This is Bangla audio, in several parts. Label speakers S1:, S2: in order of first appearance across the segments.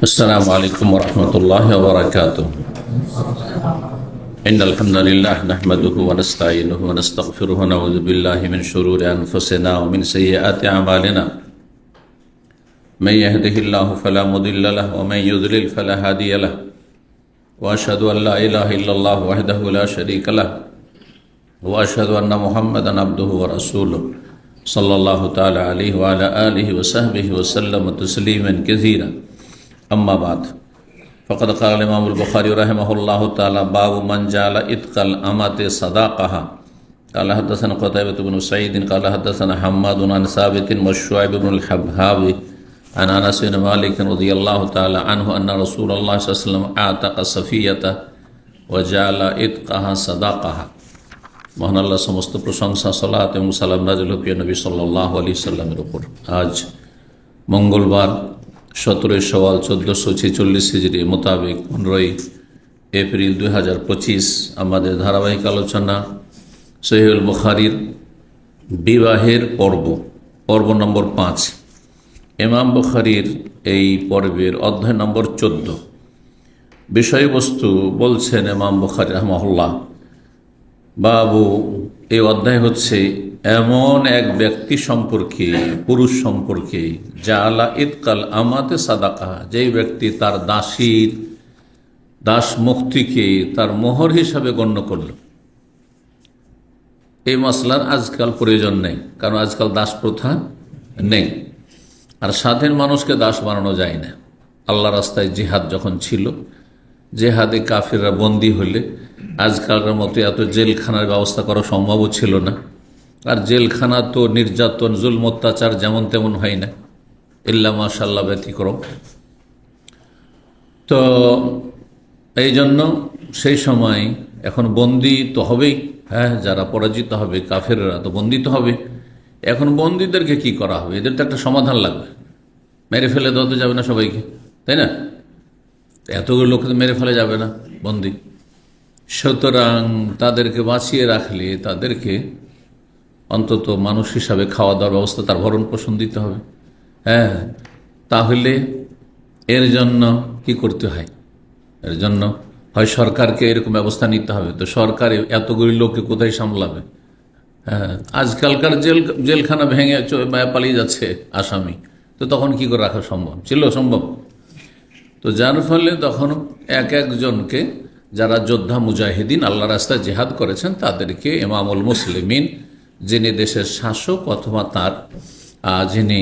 S1: السلام عليكم ورحمة الله وبركاته. إن الحمد لله نحمده ونستعينه ونستغفره ونعوذ بالله من شرور أنفسنا ومن سيئات أعمالنا. من يهده الله فلا مضل له ومن يضلل فلا هادي له. وأشهد أن لا إله إلا الله وحده لا شريك له. وأشهد أن محمدا عبده ورسوله صلى الله تعالى عليه وعلى آله وصحبه وسلم تسليما كثيرا. أما بعد فقد قال الإمام البخاري رحمه الله تعالى باب من جعل إتق الأمة صداقها. قال حدثنا قتيبة بن سعيد قال حدثنا حماد عن ثابت وشعيب بن الحبهاب عن أنس بن مالك رضي الله تعالى عنه أن رسول الله صلى الله عليه وسلم أعتق صفية وجعل إتقها صداقها. মহান আল্লাহ সমস্ত প্রশংসা সালাত এবং সালাম নাযিল হোক নবী সাল্লাল্লাহু আলাইহি সাল্লামের উপর। আজ মঙ্গলবার 17 শওয়াল 1446 হিজরি মোতাবেক 15 এপ্রিল 2025 আমাদের ধারাবাহিক আলোচনা সহিহুল বুখারীর বিবাহের পর্ব নম্বর 5। ইমাম বুখারীর এই পর্বের অধ্যায় নম্বর 14। বিষয়বস্তু বলছেন ইমাম বুখারী রাহিমাহুল্লাহ, বাবু এই অধ্যায় হচ্ছে এমন এক ব্যক্তি সম্পর্কে, পুরুষ সম্পর্কে, জাআলা ইতকাল আমাতে সাদাকা, যেই ব্যক্তি তার দাস মুক্তিকে তার মোহর হিসাবে গণ্য করল। এই মসলার আজকাল প্রয়োজন নেই, কারণ আজকাল দাস প্রথা নেই, আর স্বাধীন মানুষকে দাস বানানো যায় না। আল্লাহ রাস্তায় জিহাদ যখন ছিল, জেহাদে কাফিররা বন্দী হলে আজকালকার মতো এত জেলখানার ব্যবস্থা করা সম্ভবও ছিল না। আর জেলখানা তো নির্যাতন জুলম অত্যাচার যেমন তেমন হয় না, ইল্লা মাশাআল্লাহ ব্যতিক্রম। তো এই জন্য সেই সময় এখন বন্দী তো হবেই, হ্যাঁ, যারা পরাজিত হবে কাফেররা তো বন্দী তো হবে। এখন বন্দীদেরকে কি করা হবে? এদের তো একটা সমাধান লাগবে। মেরে ফেলে দেওয়া তো যাবে না সবাইকে, তাই না? এতগুলো লোক মেরে ফেলে যাবে না বন্দী। সুতরাং তাদেরকে বাঁচিয়ে রাখলে তাদেরকে অন্তত মানুষ হিসাবে খাওয়া দাওয়ার ব্যবস্থা, তার ভরণ পোষণ দিতে হবে। হ্যাঁ, তাহলে এর জন্য কি করতে হয়? এর জন্য হয় সরকারকে এরকম ব্যবস্থা নিতে হবে। তো সরকার এতগুলি লোককে কোথায় সামলাবে? হ্যাঁ, আজকালকার জেলখানা ভেঙে পালিয়ে যাচ্ছে আসামি, তো তখন কি করে রাখা সম্ভব ছিল? সম্ভব। তো যার ফলে তখন একজনকে, যারা যোদ্ধা মুজাহিদিন আল্লাহ রাস্তায় জিহাদ করেছেন, তাদেরকে ইমামুল মুসলিমিন, যিনি দেশের শাসক অথবা তার যিনি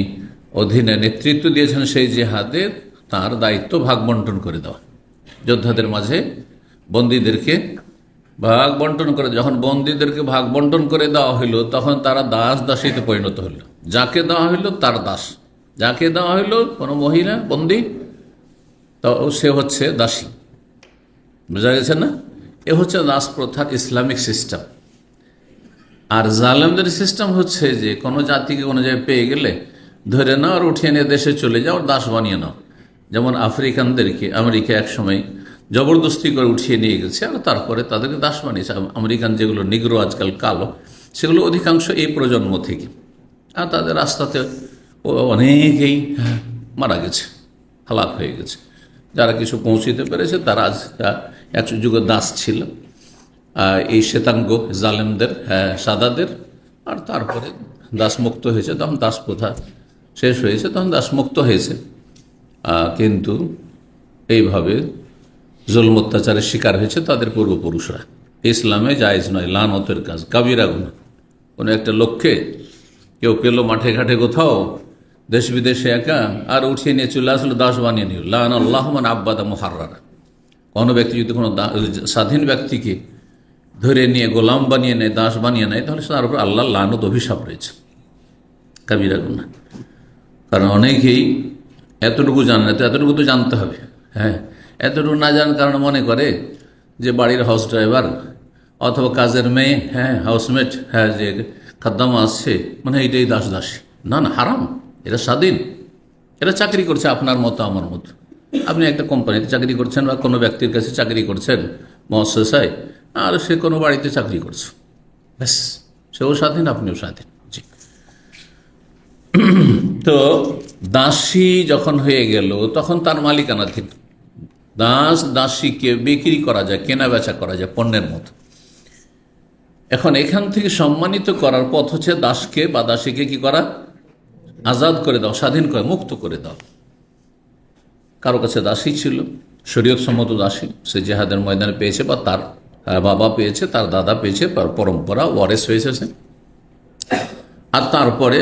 S1: অধীনে নেতৃত্ব দিয়েছেন সেই জিহাদের, তার দায়িত্ব ভাগ বন্টন করে দেওয়া। যোদ্ধাদের মাঝে বন্দীদেরকে ভাগ বন্টন করে, যখন বন্দীদেরকে ভাগ বন্টন করে দেওয়া হইল, তখন তারা দাস দাসীতে পরিণত হইল। যাকে দেওয়া হইল তার দাস, যাকে দেওয়া হইল কোনো মহিলা বন্দী, তো সে হচ্ছে দাসী। বোঝা গেছে না? এ হচ্ছে দাস প্রথার ইসলামিক সিস্টেম। আর জালেমদের সিস্টেম হচ্ছে যে কোনো জাতিকে কোনো জায়গায় পেয়ে গেলে ধরে নাও আর উঠিয়ে নিয়ে দেশে চলে যাও, দাস বানিয়ে নাও। যেমন আফ্রিকানদেরকে আমেরিকা একসময় জবরদস্তি করে উঠিয়ে নিয়ে গেছে, আর তারপরে তাদেরকে দাস বানিয়েছে। আমেরিকান যেগুলো নিগ্রো আজকাল কালো, সেগুলো অধিকাংশ এই প্রজন্ম থেকে। আর তাদের রাস্তাতে অনেকেই মারা গেছে, হালাক হয়ে গেছে। যারা কিছু পৌঁছিতে পেরেছে তারা আজ এক যুগে দাস ছিল এই শ্বেতাঙ্গ জালেমদের, সাদাদের। আর তারপরে দাসমুক্ত হয়েছে, তখন দাস প্রথা শেষ হয়েছে, তখন দাসমুক্ত হয়েছে। কিন্তু এইভাবে জুলম অত্যাচারের শিকার হয়েছে তাদের পূর্বপুরুষরা। ইসলামে জায়েজ নয়, লানতের কাজ, কাবিরা গুনাহ। কোনো একটা লোককে কেউ পেলো মাঠে ঘাটে কোথাও, দেশ বিদেশে একা, আর উঠিয়ে নিয়ে চলে আসলো, দাস বানিয়ে নিল। লান আল্লাহু মান আব্বাদা মুহাররারা। কোনো ব্যক্তি যদি কোনো স্বাধীন ব্যক্তিকে ধরে নিয়ে গোলাম বানিয়ে নেয়, দাস বানিয়ে নেয়, তাহলে তার উপর আল্লাহর লানত, অভিশাপ রয়েছে, কাবিরা গুনাহ। কারণ অনেকেই এতটুকু জানে না, তো এতটুকু তো জানতে হবে। হ্যাঁ, এতটুকু না জানার কারণে মনে করে যে বাড়ির হাউস ড্রাইভার অথবা কাজের মেয়ে, হ্যাঁ, হাউসমেট, হ্যাঁ, যে খাদ্দামা আসছে, মানে এইটাই দাস দাসী। না না, হারাম। এরা স্বাধীন, এরা চাকরি করছে আপনার মতো আমার মতো। আপনি একটা কোম্পানিতে চাকরি করছেন বা কোনো ব্যক্তির কাছে চাকরি করছেন মুআসসাসায়, আর সে কোনো বাড়িতে চাকরি করছে, ব্যাস, সেও স্বাধীন, আপনিও স্বাধীন। জি। তো দাসী যখন হয়ে গেল তখন তার মালিকানা থেকে দাস দাসীকে বিক্রি করা যায়, কেনা বেচা করা যায় পণ্যের মতো। এখন এখান থেকে সম্মানিত করার পথ হচ্ছে দাসকে বা দাসীকে কি করা, আজাদ করে দাও, স্বাধীন করে, মুক্ত করে দাও। কারো কাছে দাসী ছিল, শরীয়ত সম্মত দাসী, সে জেহাদের ময়দানে পেয়েছে বা তার বাবা পেয়েছে, তার দাদা পেয়েছে, তার পরম্পরা ওয়ারেস হয়েছে, আর তারপরে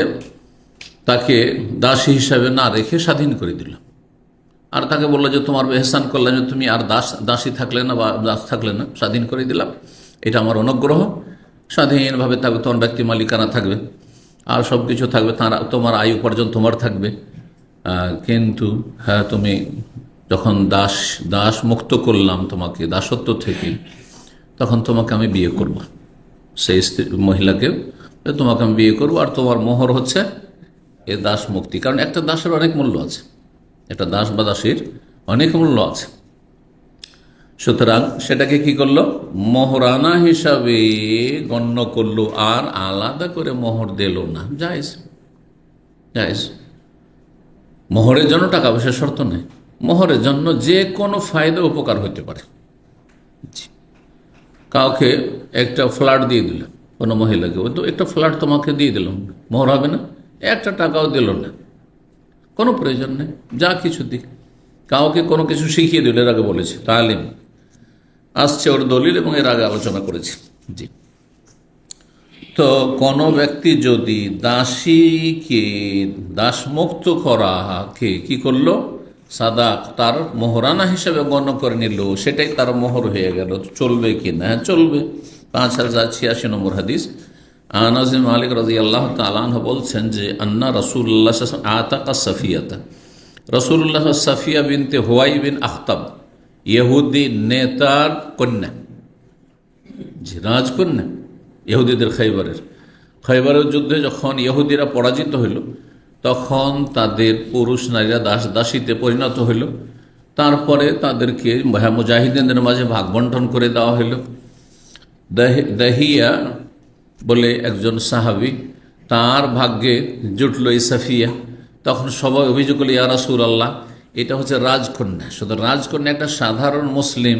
S1: তাকে দাসী হিসাবে না রেখে স্বাধীন করে দিল। আর তাকে বললো যে তোমার এহসান করলাম যে তুমি আর দাসী থাকলে না বা দাস থাকলে না, স্বাধীন করে দিলাম, এটা আমার অনুগ্রহ। স্বাধীনভাবে থাকবে, তোমার ব্যক্তি মালিকানা থাকবে আর সব কিছু থাকবে, তোমার আয় উপার্জন তোমার থাকবে। কিন্তু হ্যাঁ, তুমি যখন দাস মুক্ত করলাম তোমাকে দাসত্ব থেকে, তখন তোমাকে আমি বিয়ে করব, সেই মহিলাকে তোমাকে আমি বিয়ে করবো, আর তোমার মোহর হচ্ছে এ দাস মুক্তি। কারণ একটা দাসের অনেক মূল্য আছে, একটা দাস বা দাসীর অনেক মূল্য আছে। সুতরাং সেটাকে কি করলো, মোহরানা হিসাবে গণ্য করলো, আর আলাদা করে মোহর দিল না। জায়েজ, জায়েজ। মোহরের জন্য টাকা পয়সার শর্ত নেই, মোহরের জন্য যে কোনো ফায়দা উপকার হতে পারে। কাউকে একটা ফ্ল্যাট দিয়ে দিল, কোনো মহিলাকে, ওই তো একটা ফ্ল্যাট তোমাকে দিয়ে দিলাম, মোহর হবে না? একটা টাকাও দিল না, কোনো প্রয়োজন নেই, যা কিছু দিক। কাউকে কোনো কিছু শিখিয়ে দিল, এর আগে বলেছি, তালিম আসছে ওর দলিল, এবং এর আগে আলোচনা করেছি। জি, তো কোনো ব্যক্তি যদি দাসীকে দাসমুক্ত করাকে কি করলো, সাদা তার মোহরানা হিসেবে গণ্য করে নিল, সেটাই তার মোহর হয়ে গেল, চলবে কি না? চলবে। 5086 নম্বর হাদিস, আনাস বিন মালিক রাদিয়াল্লাহু তাআলা আনহু বলছেন যে আন্না রাসূলুল্লাহ সাল্লাল্লাহু আলাইহি ওয়াসাল্লাম আতাকা সাফিয়াতা, রাসূলুল্লাহ সাফিয়া বিনতে হুয়াই বিন আখতাব, ইহুদি নেতার কন্যা, যে রাজকন্যা ইহুদিদের খৈবরের যুদ্ধে যখন ইহুদিরা পরাজিত হইল, তখন তাদের পুরুষ নারীরা দাসীতে পরিণত হইল। তারপরে তাদেরকে মুজাহিদিনদের মাঝে ভাগ বন্টন করে দেওয়া হইল। দাহিয়া বলে একজন সাহাবী, তার ভাগ্যে জুটল এই সাফিয়া। তখন সবাই অভিযোগ করল, ইয়া রাসূলুল্লাহ, এটা হচ্ছে রাজকন্যা। শুধু রাজকন্যা একটা সাধারণ মুসলিম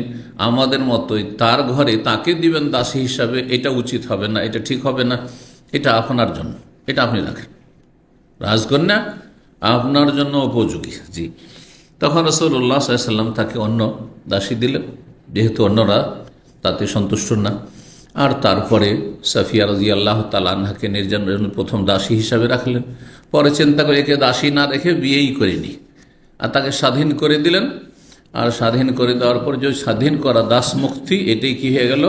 S1: আমাদের মতোই, তার ঘরে তাকে দিবেন দাসী হিসাবে, এটা উচিত হবে না, এটা ঠিক হবে না, এটা আপনার জন্য, এটা আপনি রাখেন, রাজকন্যা আপনার জন্য উপযোগী। জি, তখন রাসূলুল্লাহ সাল্লাল্লাহু আলাইহি ওয়াসাল্লাম তাকে অন্য দাসী দিলেন, যেহেতু অন্যরা তাতে সন্তুষ্ট না। আর তারপরে সাফিয়া রাদিয়াল্লাহু তাআলা আনহাকে প্রথম দাসী হিসাবে রাখলেন। পরে চিন্তা করে একে দাসী না রেখে বিয়েই করেনি, আর তাকে স্বাধীন করে দিলেন। আর স্বাধীন করে দেওয়ার পর যে স্বাধীন করা দাস মুক্তি, এটাই কি হয়ে গেল,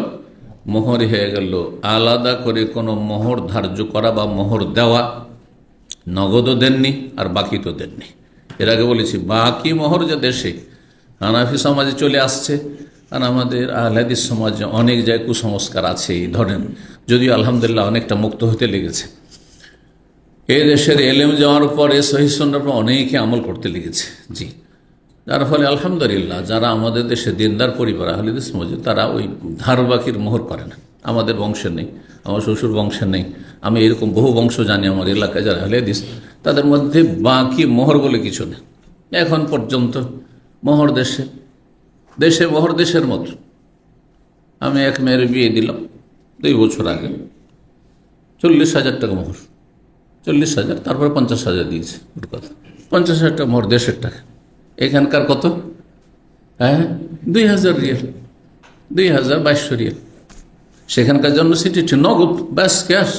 S1: মোহর হয়ে গেল। আলাদা করে কোনো মোহর ধার্য করা বা মোহর দেওয়া, নগদও দেননি আর বাকি তো দেননি। এর আগে বলেছি, বাকি মোহর যে দেশে হানাফি সমাজে চলে আসছে, আর আমাদের আহলে হাদিস সমাজে অনেক জায়গায় কুসংস্কার আছে এই ধরেন, যদিও আলহামদুলিল্লাহ অনেকটা মুক্ত হতে লেগেছে। এই দেশের এলেম যাওয়ার পরে সহিহ সুন্নাহর উপর অনেকে আমল করতে লেগেছে। জি, যার ফলে আলহামদুলিল্লাহ যারা আমাদের দেশে দিনদার পরিবার আহলে হাদিস সমাজে, তারা ওই ধার বাকির মোহর করে না। আমাদের বংশে নেই, আমার শ্বশুর বংশে নেই, আমি এরকম বহু বংশ জানি আমার এলাকায় যারা আহলে হাদিস, তাদের মধ্যে বাকি মোহর বলে কিছু নেই এখন পর্যন্ত। মোহর দেশে মোহর দেশের মতো। আমি এক মেয়ের বিয়ে দিলাম 2 বছর আগে, 40,000 টাকা মোহর, 40,000, তারপরে 50,000 দিয়েছে। ওর কথা 50,000 টাকা মোহর দেশের টাকা। এখানকার কত? হ্যাঁ, 2,000 রিয়াল, 2,200 রিয়াল। সেখানকার জন্য সেটি নগদ, ব্যাস ক্যাশ।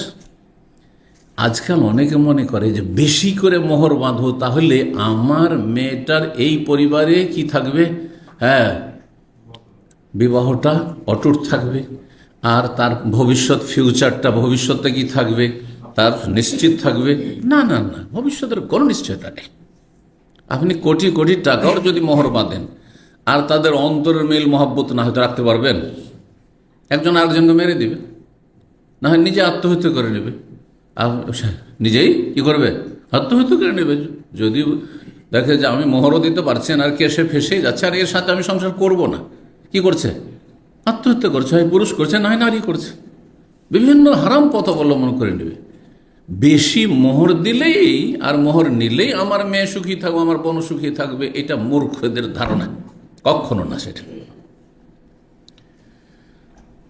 S1: আজকাল অনেকে মনে করে যে বেশি করে মোহর বাঁধো, তাহলে আমার মেয়েটার এই পরিবারে কি থাকবে, হ্যাঁ, বিবাহটা অটুট থাকবে, আর তার ভবিষ্যৎ ফিউচারটা, ভবিষ্যৎটা কি থাকবে, তার নিশ্চিত থাকবে। না না না, ভবিষ্যতের কোনো নিশ্চয়তা নেই। আপনি কোটি কোটি টাকাও যদি মোহর বাঁধেন, আর তাদের অন্তরের মিল মহব্বত না হয়তো রাখতে পারবেন? একজন আরেকজনকে মেরে দিবে, না হয় নিজে আত্মহত্যা করে নেবে, নিজেই কি করবে, আত্মহত্যা করে নেবে। যদি দেখে যে আমি মোহরও দিতে পারছি না, আর কেসে ফেসেই যাচ্ছে, আর এর সাথে আমি সংসার করব না, কি করছে, আত্মহত্যা করছে। হয় পুরুষ করছে, না হয় নারী করছে, বিভিন্ন হারাম পথ অবলম্বন করে নেবে। বেশি মোহর দিলেই আর মোহর নিলেই আমার মেয়ে সুখী থাকবে, আমার বোন সুখী থাকবে, এটা মূর্খদের ধারণা, কখনো না। সেটা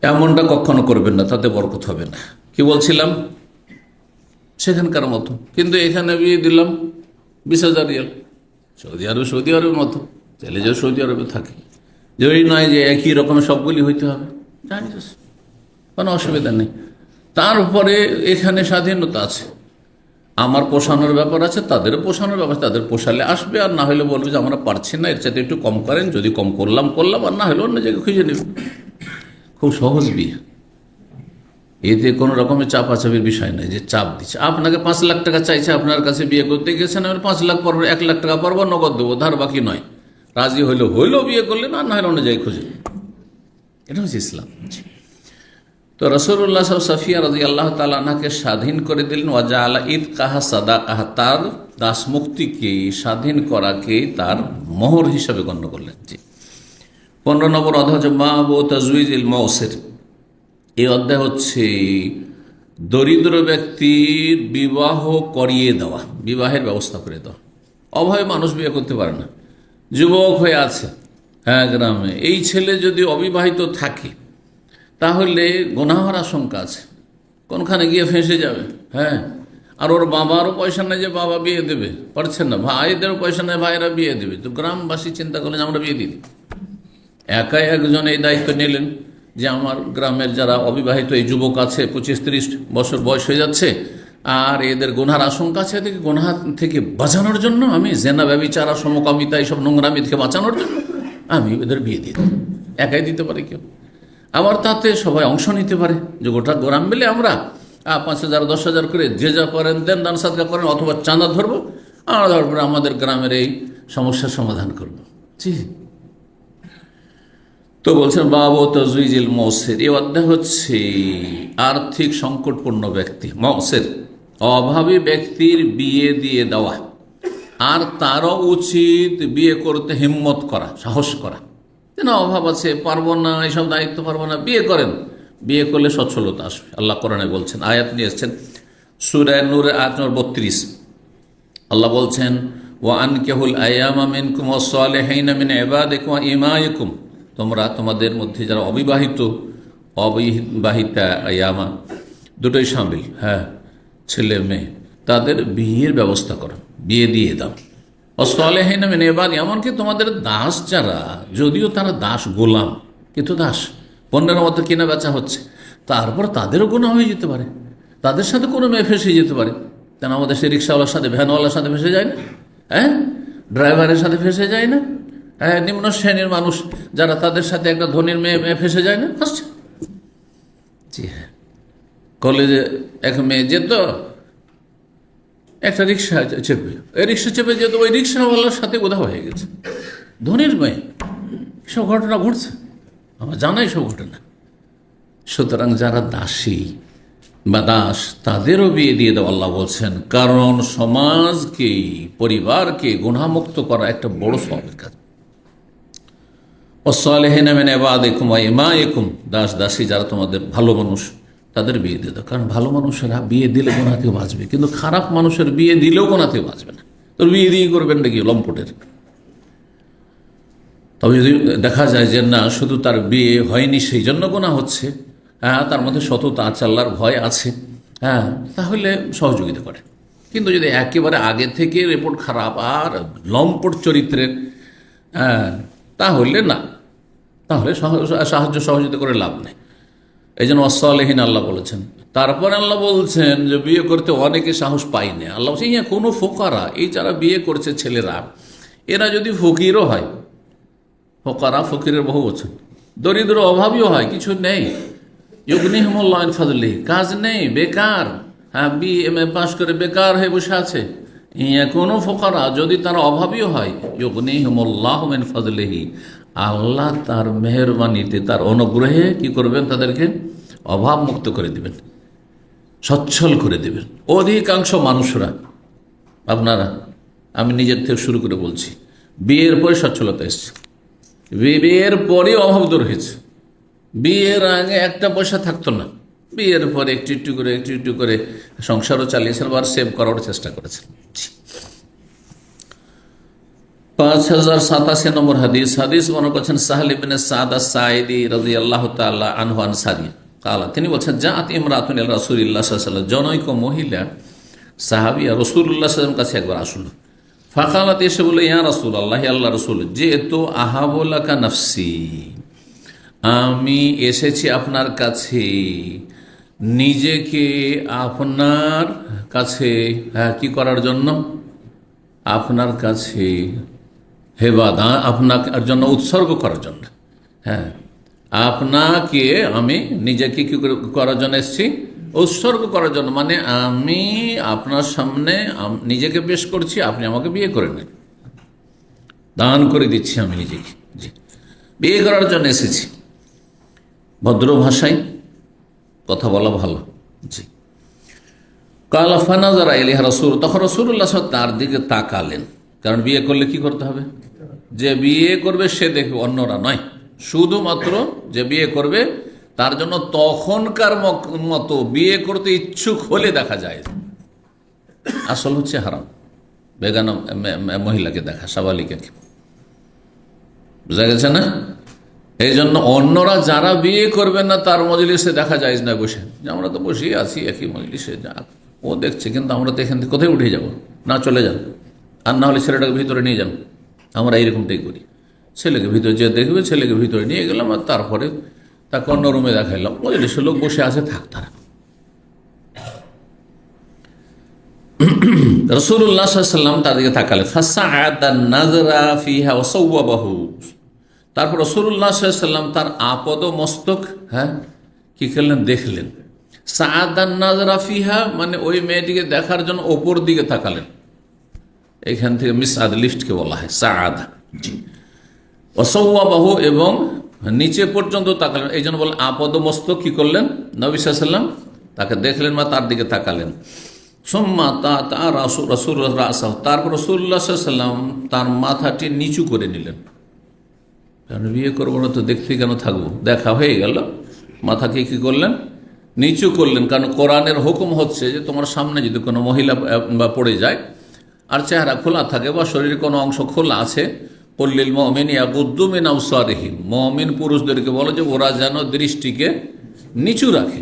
S1: এমনটা কখনো করবেন না, তাতে বরকত হবে না। কি বলছিলাম, সেখানকার মতো। কিন্তু এখানে বিয়ে দিলাম 20,000 রিয়াল, সৌদি আরবের মতো, চাইলে যে সৌদি আরবে থাকে, যদি নয় যে একই রকমের সবগুলি হইতে হবে, জানি কোনো অসুবিধা নেই। তারপরে এখানে স্বাধীনতা আছে, আমার পোষানোর ব্যাপার আছে, তাদেরও পোষানোর ব্যাপার, তাদের পোষালে আসবে, আর না হলে বলবে যে আমরা পারছি না, এর চাইতে একটু কম করেন, যদি কম করলাম, আর না হলে অন্য জায়গায় খুঁজে নেব। খুব সহজ বিয়ে, এতে কোনো রকমের চাপাচাপির বিষয় নেই যে চাপ দিচ্ছে। আপনাকে 5 লাখ টাকা চাইছে, আপনার কাছে বিয়ে করতে গেছেন, আমি 5 লাখ পারবো, 1 লাখ টাকা পারবো, নগদ দেবো, ধার বাকি নয়। রাজি হইলো বিয়ে করলেন, আর না হলে অন্য জায়গায় খুঁজে। এটা হচ্ছে ইসলাম। তো রাসূলুল্লাহ সাফিয়া রাদিয়াল্লাহু তাআলা আনহাকে স্বাধীন করে দিলেন। ওয়াজা আলা ঈদ কাহা সাদাকাহা, তার দাস মুক্তিকে, স্বাধীন করাকে তার মোহর হিসাবে গণ্য করলেন। জি। 15 নম্বর অধ্যায় হচ্ছে বাবু তাজউইজুল মুসির। এই অধ্যায় হচ্ছে দরিদ্র ব্যক্তির বিবাহ করিয়ে দেওয়া, বিবাহের ব্যবস্থা করে দেওয়া। অভাবে মানুষ বিয়ে করতে পারে না, যুবক হয়ে আছে হ্যাঁ গ্রামে, এই ছেলে যদি অবিবাহিত থাকে তাহলে গুনাহ হওয়ার আশঙ্কা আছে, কোনখানে গিয়ে ফেঁসে যাবে। হ্যাঁ, আর ওর বাবারও পয়সা নেই যে বাবা বিয়ে দেবে, পারছেন না, ভাইদেরও পয়সা নেই, ভাইরা বিয়ে দেবে, তো গ্রামবাসী চিন্তা করলেন আমরা বিয়ে দিই। একাই একজন এই দায়িত্ব নিলেন যে আমার গ্রামের যারা অবিবাহিত এই যুবক আছে, 25-30 বছর বয়স হয়ে যাচ্ছে, আর এদের গুনার আশঙ্কা আছে, এদেরকে গুনাহ থেকে বাঁচানোর জন্য, আমি জেনা ব্যভিচার সমকামিতা এইসব নোংরামি থেকে বাঁচানোর জন্য আমি এদের বিয়ে দিই। একাই দিতে পারে কেউ, আবার তাতে সবাই অংশ নিতে পারে, যে গোটা গ্রাম মিলে আমরা 5,000 10,000 করে যে যা করেন দেন, দান সাদকা করেন, অথবা চাঁদা ধরবো, আর তারপরে আমাদের গ্রামের এই সমস্যার সমাধান করবো। জি। তো বলছেন বাবু তাজউইজুল মুসির, এই অধ্যায় হচ্ছে আর্থিক সংকটপূর্ণ ব্যক্তি, মুসির অভাবী ব্যক্তির বিয়ে দিয়ে দেওয়া, আর তারও উচিত বিয়ে করতে হিম্মত করা, সাহস করা, না অভাব আছে, পারবো না, এইসব দায়িত্ব পারবো না, বিয়ে করেন। বিয়ে করলে সচ্ছলতা আসবে। আল্লাহ কোরআনে বলছেন, আয়াত নিয়ে এসেছেন সূরা নূর আয়াত নম্বর 32। আল্লাহ বলছেন ওয়া আনকিহুল আয়ামা মিনকুম ওয়াস সালিহিনা মিন ইবাদিকুম ওয়া ইমাইকুম, তোমরা তোমাদের মধ্যে যারা অবিবাহিতা আয়ামা, দুটোই শামিল, হ্যাঁ, ছেলে মেয়ে, তাদের বিয়ের ব্যবস্থা করো, বিয়ে দিয়ে দাও। অসলেহিনা মিন ইবাদি, এমনকি তোমাদের দাস যারা, যদিও তারা দাস, গোলাম, কিন্তু দাস, পণ্যের মতো কেনা বেচা হচ্ছে, তারপর তাদেরও গুনাহ হয়ে যেতে পারে, তাদের সাথে কোনো মেয়ে ফেসে যেতে পারে। কেন আমাদের সে রিক্সাওয়ালার সাথে, ভ্যানওয়ালার সাথে ফেসে যায় না? হ্যাঁ, ড্রাইভারের সাথে ফেসে যায় না? হ্যাঁ, নিম্ন শ্রেণীর মানুষ যারা, তাদের সাথে একটা ধনীর মেয়ে ফেসে যায় না? ফার্স্ট। জি হ্যাঁ, কলেজে এক মেয়ে যেত, একটা রিক্সা চেপে, এই রিক্সা চেপে যেত, ওই রিক্সাওয়ালার সাথে উধাও হয়ে গেছে, ধনীর মেয়ে। সব ঘটনা ঘটছে, আমার জানাই সব ঘটনা। সুতরাং যারা দাসী বা দাস, তাদেরও বিয়ে দিয়ে দেওয়া আল্লাহ বলছেন, কারণ সমাজকে, পরিবারকে গুনাহমুক্ত করা একটা বড় সওয়াবের কাজ। ওয়াসসালিহিনা মিন ইবাদিকুম ওয়া ইমাইকুম, দাস দাসী যারা তোমাদের ভালো মানুষ, তাদের বিয়ে দিয়ে দাও, কারণ ভালো মানুষেরা বিয়ে দিলে গুনাহ থেকে বাঁচবে, কিন্তু খারাপ মানুষের বিয়ে দিলেও গুনাহ থেকে বাঁচবে না। তো বিয়ে দিয়ে করবেন নাকি লম্পটের? তবে যদি দেখা যায় যে না, শুধু তার বিয়ে হয়নি সেই জন্য গুনাহ হচ্ছে, হ্যাঁ, তার মধ্যে সততা আছে, আল্লাহর ভয় আছে, হ্যাঁ, তাহলে সহযোগিতা করে। কিন্তু যদি একেবারে আগে থেকে রিপোর্ট খারাপ আর লম্পট চরিত্রের, হ্যাঁ, তাহলে না, তাহলে সাহায্য সহযোগিতা করে লাভ নেই। এই জন্য অসলেহীন আল্লাহ বলেছেন। তারপরে আল্লাহ বলছেন যে বিয়ে করতে অনেকে সাহস পায় না। আল্লাহ বলছেন কোনো ফোকারা, এই যারা বিয়ে করছে ছেলেরা, এরা যদি ফকিরও হয়, ফোকারা ফকিরের বহু বছর, দরিদ্র অভাবীও হয়, কিছু নেই, ইউগনিহিমুল্লাহ মিন ফাদলিহি, কাজ নেই, বেকার, হ্যাঁ, বিএ পাস করে বেকার হয়ে বসে আছে, কোনো ফোকারা যদি তারা অভাবীও হয়, ইউগনিহিমুল্লাহ মিন ফাদলিহি, আল্লাহ তার মেহেরবানিতে, তার অনুগ্রহে কি করবেন, তাদেরকে অভাব মুক্ত করে দিবেন, সচ্ছল করে দিবেন। অধিকাংশ মানুষরা, আপনারা, আমি নিজের থেকে শুরু করে বলছি, বিয়ের পরে সচ্ছলতা এসছে, বিয়ের পরে অভাব দূর হয়েছে। বিয়ের আগে একটা পয়সা থাকতো না, বিয়ের পরে একটু একটু করে সংসারও চালিয়েছেন, আবার সেভ করার চেষ্টা করেছেন। 5087 নম্বর হাদিস মনে করছেন সাহল ইবনে সাদ আস-সাঈদী রাদিয়াল্লাহু তাআলা আনহু আনসারী কালা, তিনি বলছেন জাআত ইমরাতুন ইলা রাসূলিল্লাহ সাল্লাল্লাহু আলাইহি ওয়াসাল্লাম, জনৈক মহিলা সাহাবিয়া রাসূলুল্লাহ সাল্লাল্লাহু আলাইহি ওয়াসাল্লাম কাছে একবার আসলো। ফাকালাত, এসে বলে, ইয়া রাসূলুল্লাহ, হে আল্লাহর রাসূল, জিতু আহাবু লাকা নাফসি, আমি এসেছি আপনার কাছে নিজেকে আপনার কাছে কি করার জন্য, আপনার কাছে হেবাদা, আপনার জন্য উৎসর্গ করার জন্য। হ্যাঁ, আপনাকে আমি নিজেকে কি করার জন্য এসেছি, উৎসর্গ করার জন্য, মানে আমি আপনার সামনে নিজেকে পেশ করছি, আপনি আমাকে বিয়ে করে নেন, দান করে দিচ্ছি আমি নিজেকে, জি, বিয়ে করার জন্য এসেছি। ভদ্র ভাষায় কথা বলা ভালো, জি। কালা ফানাজারা ইলাইহা রাসূল, তখন রাসূলুল্লাহ তার দিকে তাকালেন, কারণ বিয়ে করলে কি করতে হবে, যে বিয়ে করবে সে দেখবে, অন্যরা নয়, শুধুমাত্র যে বিয়ে করবে তার জন্য তখনকার মতো বিয়ে করতে ইচ্ছুক হলে দেখা যায়। আসল হচ্ছে হারাম বেগানা মহিলাকে দেখা, সাবালিকাকে, বুঝা গেছে না? এই জন্য অন্যরা যারা বিয়ে করবে না তার মজলিসে দেখা যায় না বসে, যে আমরা তো বসেই আছি একই মজলিসে, যা ও দেখছে, কিন্তু আমরা তো এখান থেকে কোথায় উঠে যাব, না চলে যান, আর না হলে ছেলেটাকে ভিতরে নিয়ে যান। আমরা এইরকমটাই করি, ছেলেকে ভিতরে যে দেখবে, ছেলেকে ভিতরে নিয়ে গেলাম, আর তারপরে তাকে অন্য রুমে দেখাইলাম, মজলিসের লোক বসে আছে, থাক তারা। রাসূলুল্লাহ সাল্লাল্লাহু আলাইহি ওয়াসাল্লাম তার দিকে তাকালেন, ফাসআদা নাযরা ফিহা ওয়া সাওয়াবাহু, তারপর রাসূলুল্লাহ সাল্লাল্লাহু আলাইহি ওয়াসাল্লাম তার আপদ মস্তক কি করলেন, দেখলেন। সাআদান নাযরা ফিহা মানে ওই মেয়েটিকে দেখার জন্য ওপর দিকে তাকালেন, এখান থেকে মিসআদ লিফটকে বলা হয় সাআদা, জি। ওয়া সাওয়াবাহু, এবং নিচে পর্যন্ত তাকালেন, এই জন্য বলেন আপদ মস্তক কি করলেন, নবী সাল্লাল্লাহু আলাইহি ওয়াসাল্লাম তাকে দেখলেন বা তার দিকে তাকালেন। সুম্মা রাসূলুল্লাহ রাসাহু, তারপর রাসূলুল্লাহ সাল্লাল্লাহু আলাইহি ওয়াসাল্লাম তার মাথাটি নিচু করে নিলেন, কারণ বিয়ে করবো না তো দেখতে কেন থাকবো, দেখা হয়ে গেল, মাথাকে কি করলেন, নিচু করলেন। কারণ কোরআনের হুকুম হচ্ছে যে তোমার সামনে যদি কোনো মহিলা বা পড়ে যায় আর চেহারা খোলা থাকে বা শরীরের কোনো অংশ খোলা আছে, কুল্লিল মুমিনিনা ইয়াগুদ্দু মিন আবসারিহিম, মুমিন পুরুষদেরকে বলো যে ওরা যেন দৃষ্টিকে নিচু রাখে।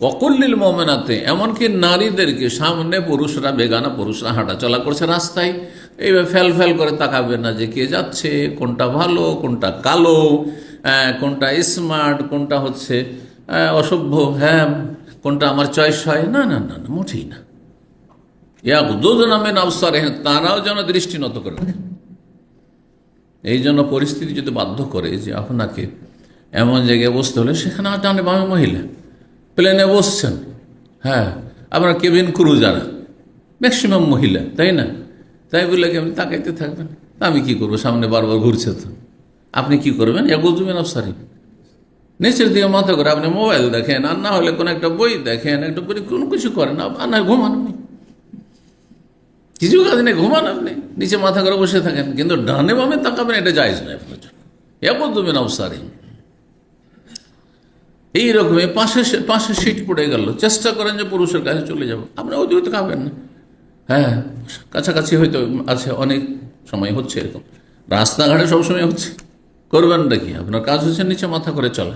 S1: ওয়াকুল্লিল মুমিনাতি, এমনকি নারীদেরকে, সামনে পুরুষরা, বেগানা পুরুষরা হাঁটা চলা করছে রাস্তায়, এইভাবে ফেল করে তাকাবে না যে কে যাচ্ছে, কোনটা ভালো কোনটা কালো, কোনটা স্মার্ট কোনটা হচ্ছে অসভ্য, হ্যাঁ কোনটা আমার চয়েস হয়, না না না না, মোটেই না। ইয়াগুদ্দুনা মিন আবসারিহিম, তারাও যেন দৃষ্টি নত করে রাখে। এই জন্য পরিস্থিতি যদি বাধ্য করে যে আপনাকে এমন জায়গায় বসতে হলে, সেখানে ডানে বামে মহিলা, প্লেনে বসছেন, হ্যাঁ আপনার কেবিন ক্রু যারা ম্যাক্সিমাম মহিলা, তাই না? তাই বলে কি আপনি তাকাইতে থাকবেন? আমি কি করবো, সামনে বারবার ঘুরছে তো, আপনি কি করবেন? ইয়াগুদ্দু মিন আবসারিহিম, নিচের দিকে মাথা করে আপনি মোবাইল দেখেন, আর না হলে কোনো একটা বই দেখেন, একটা করে কোনো কিছু করেন, আর না ঘুমান, আপনি কিছু কাজ নেই, ঘুমান, আপনি নিচে মাথা করে বসে থাকেন, কিন্তু ডানে বামে তাকাবেন, এটা জায়েজ নয় আপনার জন্য। ইয়াগুদ্দু মিন আবসারিহিম। এইরকমই পাশে সিট পড়ে গেল, চেষ্টা করেন যে পুরুষের কাছে চলে যাব, আপনি ওই দিকে খাবেন না, হ্যাঁ কাছাকাছি হয়তো আছে, অনেক সময় হচ্ছে এরকম, রাস্তাঘাটে সবসময় হচ্ছে, করবেনটা কি? আপনার কাজ হচ্ছে নিচে মাথা করে চলা,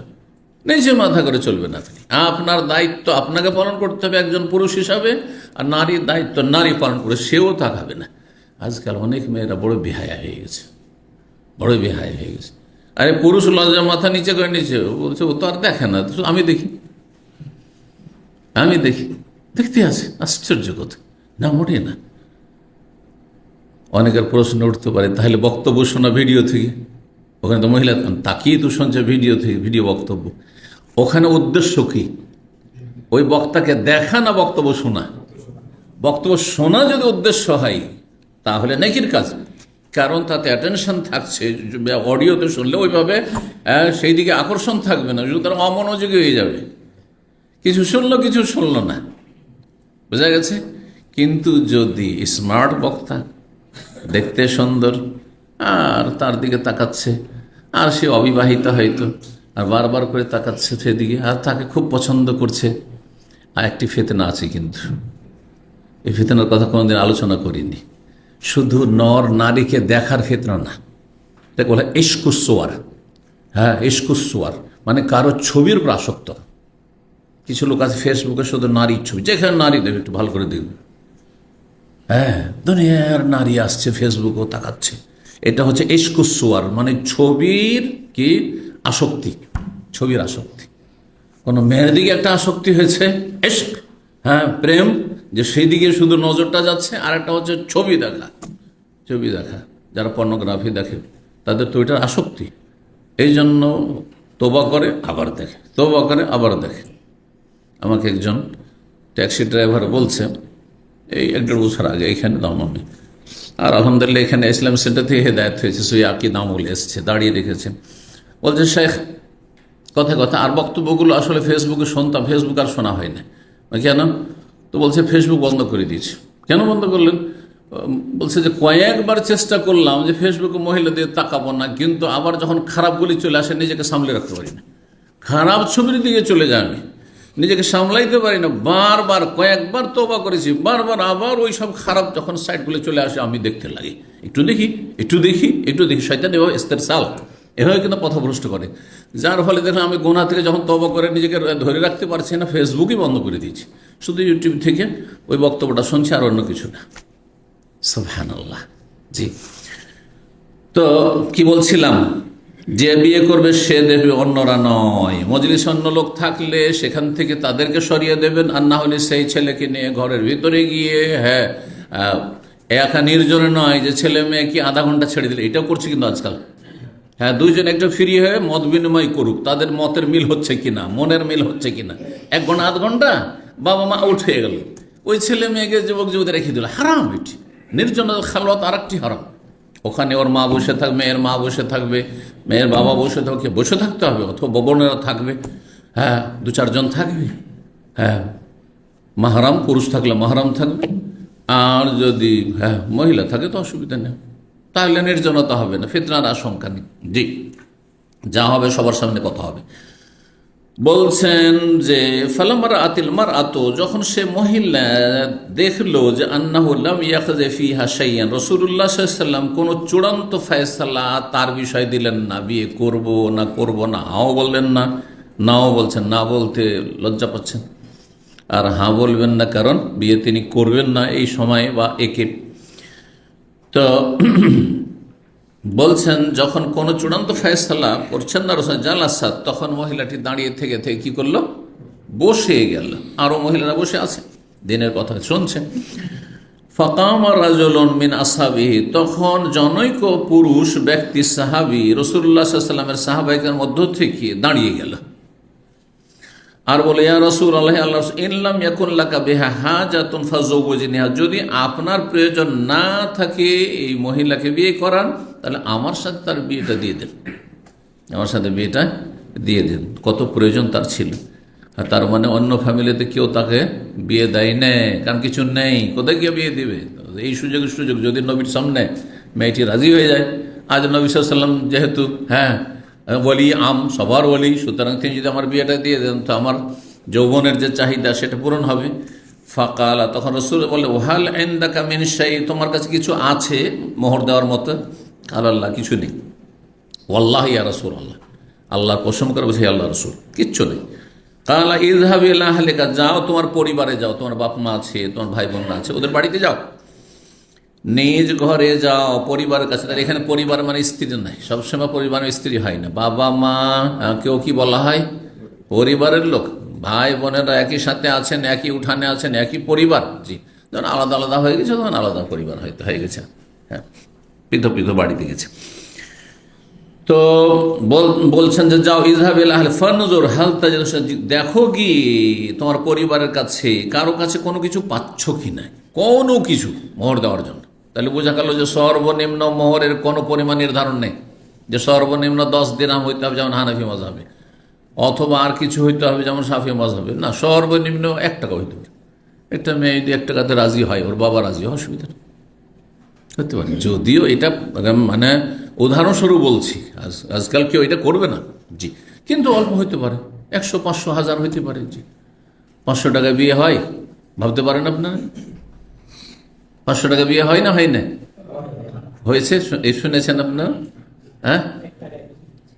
S1: নিচে মাথা করে চলবেন আপনি। আপনার দায়িত্ব আপনাকে পালন করতে হবে একজন পুরুষ হিসাবে, আর নারীর দায়িত্ব নারী পালন করে, সেও তাকাবে না। আজকাল অনেক মেয়েরা বড় বেহায়া হয়ে গেছে, বড় বেহায়া হয়ে গেছে। আরে পুরুষ লজ্জা মাথা নিচে করে নিচে বলছে, ও তো আর দেখে না, আমি দেখি দেখতে আছে, আশ্চর্য কথা না, মোটেই না। অনেকের প্রশ্ন উঠতে পারে, তাহলে বক্তব্য শোনা ভিডিও থেকে, ওখানে তো মহিলা তাকিয়ে তো শুনছে ভিডিও থেকে, ভিডিও বক্তব্য, ওখানে উদ্দেশ্য কি? ওই বক্তাকে দেখা না বক্তব্য শোনা? বক্তব্য শোনা যদি উদ্দেশ্য হয় তাহলে নেকির কাজ, কারণ তাতে অ্যাটেনশন থাকছে, অডিওতে শুনলে ওইভাবে সেই দিকে আকর্ষণ থাকবে না, সুতরাং অমনোযোগী হয়ে যাবে, কিছু শুনলো কিছু শুনলো না, বোঝা গেছে? কিন্তু যদি স্মার্ট বক্তা, দেখতে সুন্দর, আর তার দিকে তাকাচ্ছে, আর সে অবিবাহিত হয়তো, আর বারবার করে তাকাচ্ছে সেদিকে, আর তাকে খুব পছন্দ করছে। আর একটি ফিতনা আছে, কিন্তু এই ফিতনার কথা কোনোদিন আলোচনা করিনি। শুধু নর নারীকে দেখার ফিতনা না, এটাকে বলে ইশকুসোয়ার। হ্যাঁ, ইশকুসোয়ার মানে কারো ছবির উপর আসক্ত। কিছু লোক আছে ফেসবুকে শুধু নারীর ছবি, যেখানে নারী দেবে একটু ভালো করে দেখবে। হ্যাঁ, দুনিয়ার নারী আসছে, ফেসবুকেও তাকাচ্ছে। এটা হচ্ছে ইশকুসোয়ার, মানে ছবির কি আসক্তি, ছবির আসক্তি। কোনো মেয়ের দিকে একটা আসক্তি হয়েছে, ইশক, হ্যাঁ প্রেম, যে সেই দিকে শুধু নজরটা যাচ্ছে। আর একটা হচ্ছে ছবি দেখা, ছবি দেখা। যারা পর্নোগ্রাফি দেখে তাদের তো এটার আসক্তি। এই জন্য তোবা করে আবার দেখে, তোবা করে আবার দেখে। আমাকে একজন ট্যাক্সি ড্রাইভার বলছে, এই 1-1.5 বছর আগে, এখানে দাম আমি, আর আলহামদুলিল্লাহ এখানে ইসলাম সেন্টার থেকে হেদায়ত হয়েছে, সই আকি দামুল এসছে, দাঁড়িয়ে রেখেছে। বলছে শেখ, কথায় কথা আর বক্তব্যগুলো আসলে ফেসবুকে শুনতাম, ফেসবুক আর শোনা হয় না। কেন? তো বলছে ফেসবুক বন্ধ করে দিয়েছে। কেন বন্ধ করলেন? বলছে যে কয়েকবার চেষ্টা করলাম যে ফেসবুকে মহিলা দিয়ে তাকাবো না, কিন্তু আবার যখন খারাপগুলি চলে আসে নিজেকে সামলে রাখতে পারি না, খারাপ ছবির দিকে চলে যায়, আমি নিজেকে সামলাইতে পারি না। বারবার কয়েকবার তওবা করেছি, বারবার আবার ওই সব খারাপ যখন সাইটগুলো চলে আসে আমি দেখতে লাগি, একটু দেখি একটু দেখি একটু দেখি। শয়তান এভাবে ইস্তেরসাল, এভাবে কিন্তু পথভ্রষ্ট করে। যার ফলে দেখলাম আমি গুনাহ থেকে যখন তওবা করে নিজেকে ধরে রাখতে পারছি না, ফেসবুকই বন্ধ করে দিয়েছি, শুধু ইউটিউব থেকে ওই বক্তব্যটা শুনছি, আর অন্য কিছু না। সুবহানাল্লাহ। জি, তো কি বলছিলাম, যে বিয়ে করবে সে দেবে, অন্যরা নয়। মজলিসে অন্য লোক থাকলে সেখান থেকে তাদেরকে সরিয়ে দেবেন, আর না হলে সেই ছেলেকে নিয়ে ঘরের ভিতরে গিয়ে, হ্যাঁ একা নির্জনে নয় যে ছেলে মেয়ে কি আধা ঘন্টা ছেড়ে দিলে, এটাও করছে কিন্তু আজকাল। হ্যাঁ, দুইজন একটা ফ্রি হয়ে মত বিনিময় করুক, তাদের মতের মিল হচ্ছে কিনা, মনের মিল হচ্ছে কিনা। 1 ঘন্টা 1/2 ঘন্টা বাবা মা আউট হয়ে গেল, ওই ছেলে মেয়েকে যুবক যুবতী রেখে দিল। হারাম এটি, নির্জন খালওয়াত আর একটি হারাম। ওখানে ওর মা বসে থাকবে, মেয়ের মা বসে থাকবে, মেয়ের বাবা বসে থাকবে, বসে থাকতে হবে, অথবা বোনেরা থাকবে, হ্যাঁ 2-4 জন থাকবে। হ্যাঁ, মাহারাম পুরুষ থাকলে মাহারাম থাকবে, আর যদি হ্যাঁ মহিলা থাকে তো অসুবিধা নেই, তাহলে নির্জনতা হবে না, ফিতনার আশঙ্কা নেই। জি, যা হবে সবার সামনে কথা হবে। বলছেন যে ফালামারা আতিল মার আতো, যখন সে মহিলা দেখলো যে আন্নাহু লাম ইয়াখযে ফিহা শাইয়ান, রাসূলুল্লাহ সাল্লাল্লাহু আলাইহি ওয়াসাল্লাম কোনো চূড়ান্ত ফয়সালা তার বিষয় দিলেন না, বিয়ে করব না করব না, হাও বললেন না, নাও বলছেন, না বলতে লজ্জা পাচ্ছেন, আর হ্যাঁ বলবেন না কারণ বিয়ে তিনি করবেন না এই সময় বা একে। তো বলছেন যখন কোনো চূড়ান্ত ফয়সালা করছেন না রাসূল জালাসাত, তখন মহিলাটি দাঁড়িয়ে থেকে থেকে কি করলো, বসে গেল। আরও মহিলারা বসে আছে, দিনের কথা শুনছে। ফাকাম রাজুলুন মিন আসহাবিহি, তখন জনৈক পুরুষ ব্যক্তি সাহাবী রাসূলুল্লাহ সাল্লাল্লাহু আলাইহি ওয়াসাল্লামের সাহাবাইদের মধ্য থেকে দাঁড়িয়ে গেল, আর বলে ইয়া রাসূলুল্লাহ, আল্লাহ ইনলাম ইয়াকুন লাকা বিহা হাজাতুন ফাযাওজিনিহা, যদি আপনার প্রয়োজন না থাকে এই মহিলাকে বিয়ে করার, তাহলে আমার সাথে তার বিয়েটা দিয়ে দেন, আমার সাথে বিয়েটা দিয়ে দেন। কত প্রয়োজন তার ছিল। আর তার মানে অন্য ফ্যামিলিতে কেউ তাকে বিয়ে দেয় না, কারণ কিছু নেই, কোথায় গিয়ে বিয়ে দিবে। এই সুযোগ যদি নবীর সামনে মেয়েটি রাজি হয়ে যায়, আজ নবী সাল্লাল্লাহু আলাইহি ওয়াসাল্লাম যেহেতু হ্যাঁ ওলি আম, সবার ওলি, সুতরাং তিনি যদি আমার বিয়েটা দিয়ে দেন তো আমার যৌবনের যে চাহিদা সেটা পূরণ হবে। ফাকালা, তখন রাসূল বলে ওহাল ইনদাকা মিন শাই, তোমার কাছে কিছু আছে মোহর দেওয়ার মতো? আল্লাহ, কিছু নেই। ওয়াল্লাহি ইয়া রাসূলুল্লাহ, আল্লাহর কসম করে বলছি আল্লাহ রাসূল, কিচ্ছু নেই। কালা ইযহাব ইলা আহলিকা, যাও তোমার পরিবারে যাও, তোমার বাপ মা আছে, তোমার ভাই বোনরা আছে, ওদের বাড়িতে যাও, নিজ ঘরে যাও, পরিবারের কাছে। তার এখানে পরিবার মানে স্ত্রী নয়, সবসময় পরিবারের স্ত্রী হয় না, বাবা মা কেউ কি বলা হয়, পরিবারের লোক, ভাই বোনেরা একই সাথে আছেন, একই উঠানে আছেন, একই পরিবার। জি, যখন আলাদা আলাদা হয়ে গেছে তখন আলাদা পরিবার হয়তো হয়ে গেছে, হ্যাঁ পৃথক পৃথক বাড়িতে গেছে। তো বলছেন যে যাও ইযহাব ইলা আহলি ফানজুর হাল তাজিদ, দেখো কি তোমার পরিবারের কাছে কারো কাছে কোনো কিছু পাচ্ছ কি না, কোনো কিছু মোহর দেওয়ার জন্য। তাহলে বোঝা গেল যে সর্বনিম্ন মোহরের কোনো পরিমাণ নির্ধারণ নেই, যে সর্বনিম্ন 10 দিরহাম হইতে হবে যেমন হানাফি মাযহাবে, অথবা আর কিছু হইতে হবে যেমন শাফি মাযহাবে, না সর্বনিম্ন 1 টাকা হইতে হবে। একটা মেয়ে যদি 1 টাকাতে রাজি হয়, ওর বাবা রাজি হয়, অসুবিধা হতে পারে। যদিও এটা মানে উদাহরণস্বরূপ বলছি, আজকাল কেউ এটা করবে না। জি, কিন্তু অল্প হইতে পারে, 100, 500, 1000 হইতে পারে। জি, 500 টাকায় বিয়ে হয়? ভাবতে পারেন আপনারা? 500 টাকা বিয়ে হয় না, হয় না? হয়েছে, এই শুনেছেন আপনারা? হ্যাঁ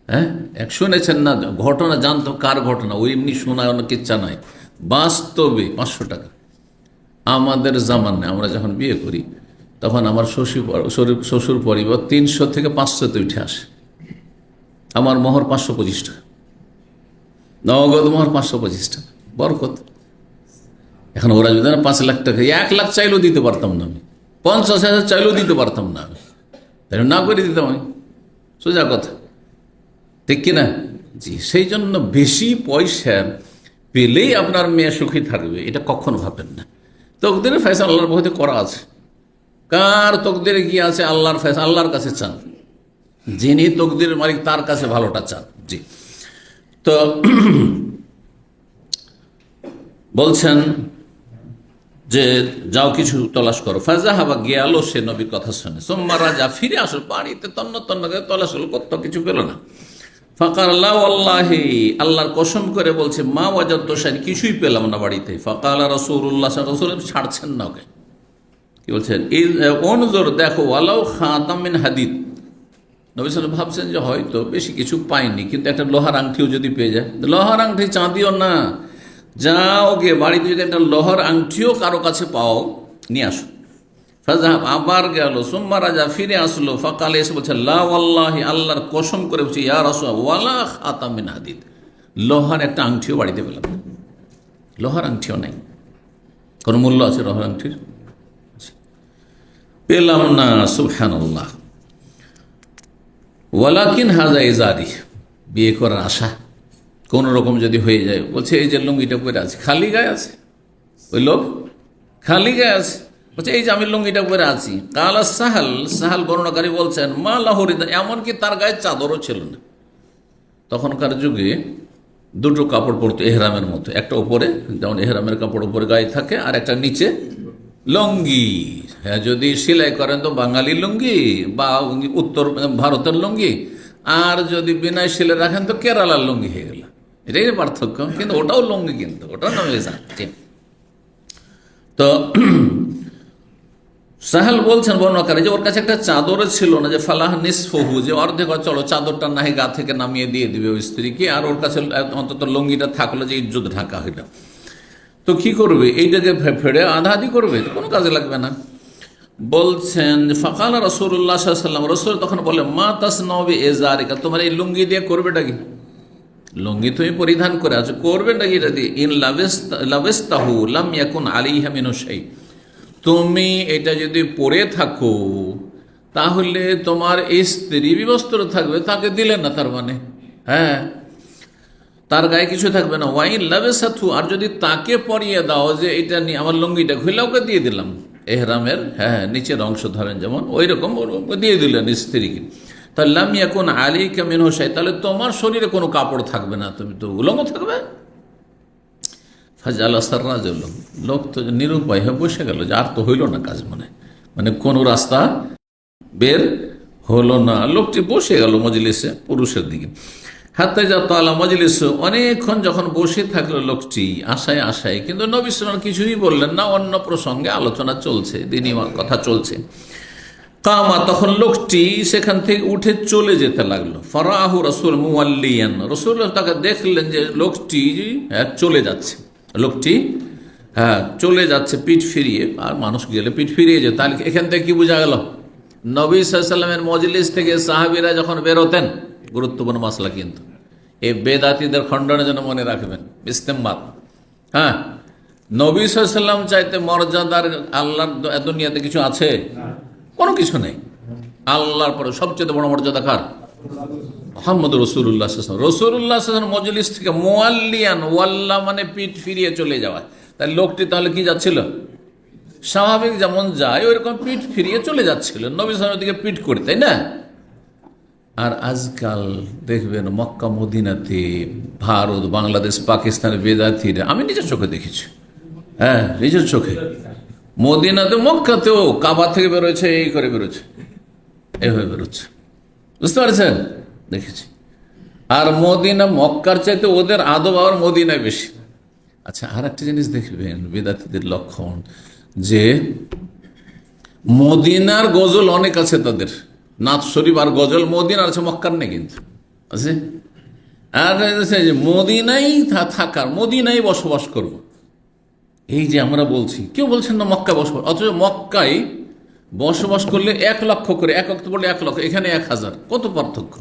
S1: হ্যাঁ, শুনেছেন না? ঘটনা জানতো, কার ঘটনা? ওই এমনি শোনায় অনেক ইচ্ছা নয়, বাস্তবে 500 টাকা। আমাদের জামানায় আমরা যখন বিয়ে করি তখন আমার শ্বশুর পরিবার 300 থেকে 500-তে উঠে আসে। আমার মোহর 525 টাকা, নগদ মোহর 525 টাকা, বরকত। এখন ওরা যদি 5 লাখ টাকা, 1 লাখ চাইলেও দিতে পারতাম না আমি, 50,000 চাইলেও দিতে পারতাম না আমি, তাই না করে দিতাম আমি, সোজা কথা, ঠিক কিনা? জি, সেই জন্য বেশি পয়সা পেলেই আপনার মেয়ে সুখী থাকবে এটা কখনো ভাবেন না। তকদিরের ফয়সালা আল্লাহর পক্ষে করা আছে। কার তকদিরে কি আছে? আল্লাহর ফয়সালা, আল্লাহর কাছে চান, যিনি তকদিরের মালিক তার কাছে ভালোটা চান। জি, তো বলছেন যে যাও কিছু তলাশ করো। ফাজা হাবা গেল, সে নবীর কথা শুনে। সোম্মা রাজা, ফিরে আসল বাড়িতে, তন্ন তন্ন করে তলাশ হলো, কত কিছু পেল না। ফাকার আল্লাহি, আল্লাহর কসম করে বলছে, মা ওয়াজাদতু শাইআন, কিছুই পেলাম না বাড়িতে। ফাকালা রাসূলুল্লাহ, রাসূল ছাড়ছেন না ওকে, কি বলছেন? অনজর, দেখো, ওয়ালাউ খাতাম মিন হাদিদ, নবী সাল্লাল্লাহু আলাইহি ওয়াসাল্লাম ভাবছেন যে হয়তো বেশি কিছু পাইনি, কিন্তু একটা লোহার আংটিও যদি পেয়ে যায়। লোহার আংটি, চাঁদিও না, যাও গিয়ে বাড়িতে যদি একটা লোহার আংটিও কারো কাছে পাও, নিয়ে আসো। ফাজাহাব, আবার গেল। সুম্মা রাজা, ফিরে আসলো। ফাকালে, এসে বলছে, লা ওয়াল্লাহি, আল্লাহর কসম করে বলছি, ইয়া রাসূলুল্লাহ, ওয়ালা খাতাম মিন হাদিদ, লোহার একটা আংটিও বাড়িতে পেলাম না। লোহার আংটিও নাই। কোন মূল্য আছে লোহার আংটির? পেলাম না। সুবহানাল্লাহ। ওয়ালাকিন হাজা ইজারি, বিয়ে করার আশা কোন রকম যদি হয়ে যায়, বলছে এই যে লুঙ্গিটা পরে আছে, খালি গায়ে আছে, ওই লোক খালি গায়ে আছে, বলছে এই যে আমি লুঙ্গিটা পরে আছি। কালা সাহাল, সাহাল বর্ণনাকারী বলছেন, মা লাহরিদা, এমনকি তার গায়ে চাদরও ছিল না। তখনকার যুগে দুটো কাপড় পরতো এহরামের মতো, একটা উপরে, যেমন এহরামের কাপড় উপরে গায়ে থাকে, আর একটা নিচে লুঙ্গি। হ্যাঁ, যদি সেলাই করেন তো বাঙালি লুঙ্গি বা উত্তর ভারতের লুঙ্গি, আর যদি বিনা সেলে রাখেন তো কেরালার লুঙ্গি হয়ে গেল। এটাই পার্থক্য, কিন্তু ওটাও লুঙ্গি, কিন্তু ওটাও নামে যাচ্ছে। তো সাহেল বলছেন বর্ণনাকারী যে ওর কাছে একটা চাদর ছিল না, যে ফালাহ নিসফহু, যে অর্ধেক, চলো চাদরটা নাহি গা থেকে নামিয়ে দিয়ে দিবে ওই স্ত্রীকে, আর ওর কাছে অন্তত লুঙ্গিটা থাকলো, যে ইজ্জত ঢাকা হইল। তো কি করবে? এইটাকে ফেড়ে আধা আধি করবে, কোনো কাজে লাগবে না। বলছেন ফাকাল রাসূলুল্লাহ সাল্লাল্লাহু আলাইহি ওয়াসাল্লাম, রাসূল তখন বলে, মা তাসনাউ বিইজারিকা, তোমার এই লুঙ্গি দিয়ে করবেটা কি? লুঙ্গি তুমি পরিধান করে আছো, করবেটা কি এটা দিয়ে? ইন লাবিস্তাহু লাম ইয়াকুন আলাইহা মিনু শাই, তুমি এটা যদি পরে থাকো তাহলে তোমার স্ত্রী বিবস্ত্র থাকবে, তাকে দিলে না, তার মানে হ্যাঁ, তার গায়ে কিছু থাকবে না। ওয়াইন লাবেসাথু, আর যদি তাকে পরিয়ে দাও যে এটা নিয়ে আমার লুঙ্গিটা খুলে ওকে দিয়ে দিলাম, এহরামের হ্যাঁ নিচের অংশ ধরেন যেমন, ওই রকম দিয়ে দিলেন স্ত্রীকে, তাহলে লাম ইয়াকুন আলাইকা মিনহু শাই, তাহলে তোমার শরীরে কোনো কাপড় থাকবে না, তুমি তো উলঙ্গ থাকবে। ফাজালা সাররাজুল, লোক তো নিরুপায় হয়ে বসে গেল, যে আর তো হইল না কাজ, মানে কোনো রাস্তা বের হলো না। লোকটি বসে গেল মজলিসে, পুরুষের দিকে। হাতে যা তালা মজলিস, অনেকক্ষণ যখন বসে থাকলো লোকটি আশায় আশায়, কিন্তু নবী সাল্লাল্লাহু আলাইহি ওয়াসাল্লাম কিছুই বললেন না, অন্য প্রসঙ্গে আলোচনা চলছে, দিনই কথা চলছে। কামা, তখন লোকটি সেখান থেকে উঠে চলে যেতে লাগলো। ফারাহু রাসূল মুওয়াল্লিয়ান, রাসূলুল্লাহ তাকে দেখলেন যে লোকটি চলে যাচ্ছে, লোকটি চলে যাচ্ছে পিঠ ফিরিয়ে। আর মানুষ গেলে পিঠ ফিরিয়ে যায়, তাহলে এখান থেকে কি বোঝা গেল? নবী সাল্লাল্লাহু আলাইহি ওয়াসাল্লামের মজলিস থেকে সাহাবীরা যখন বেরোতেন, গুরুত্বপূর্ণ মাসলা কিন্তু, এই বেদাতীদের খণ্ডনের জন্য মনে রাখবেন, ইস্তেমবাত। হ্যাঁ, নবী সাল্লাল্লাহু আলাইহি ওয়াসাল্লাম চাইতে মর্যাদার আল্লাহর দুনিয়াতে কিছু আছে? কোনো কিছু নেই। আল্লাহর পরে সবচেয়ে বড় মর্যাদা কার? মুহাম্মদ রাসূলুল্লাহ সাল্লাল্লাহু আলাইহি ওয়াসাল্লাম। রাসূলুল্লাহ সাল্লাল্লাহু আলাইহি ওয়াসাল্লাম মজলিস থেকে মুআল্লিয়ান, ওয়াল্লা মানে পিঠ ফিরিয়ে চলে যাওয়া, তাই লোকটি তাহলে কি যাচ্ছিল? স্বাভাবিক যেমন যায় ওইরকম পিঠ ফিরিয়ে চলে যাচ্ছিল, নবী সাল্লাল্লাহু আলাইহি ওয়াসাল্লামের দিকে পিঠ করে, তাই না? আর আজকাল দেখবেন মক্কা মদিনাতে, ভারত, বাংলাদেশ, পাকিস্তানের বেদাতিরা, আমি নিজের চোখে দেখেছি, হ্যাঁ নিজের চোখে, মদিনাতে মক্কাতেও কাবা থেকে বেরোচ্ছে, এই করে বেরোচ্ছে, এইভাবে বেরোচ্ছে, বুঝতে পারছেন? দেখেছি। আর মদিনা মক্কার চাইতে ওদের আদব আর মদিনায় বেশি। আচ্ছা, আর একটা জিনিস দেখবেন বিদাতীদের লক্ষণ, যে মদিনার গজল অনেক আছে তাদের, নাথ শরীফ আর গজল মদিনার আছে, মক্কার নেই কিন্তু আছে। আর মদিনাই থাকার, মদিনায় বসবাস করব, এই যে আমরা বলছি, কেউ বলছেন না মক্কা বসবাস, অথচ মক্কায় বসবাস করলে 1 লক্ষ করে, এক অক্ত বললে 1 লক্ষ, এখানে 1000, কত পার্থক্য।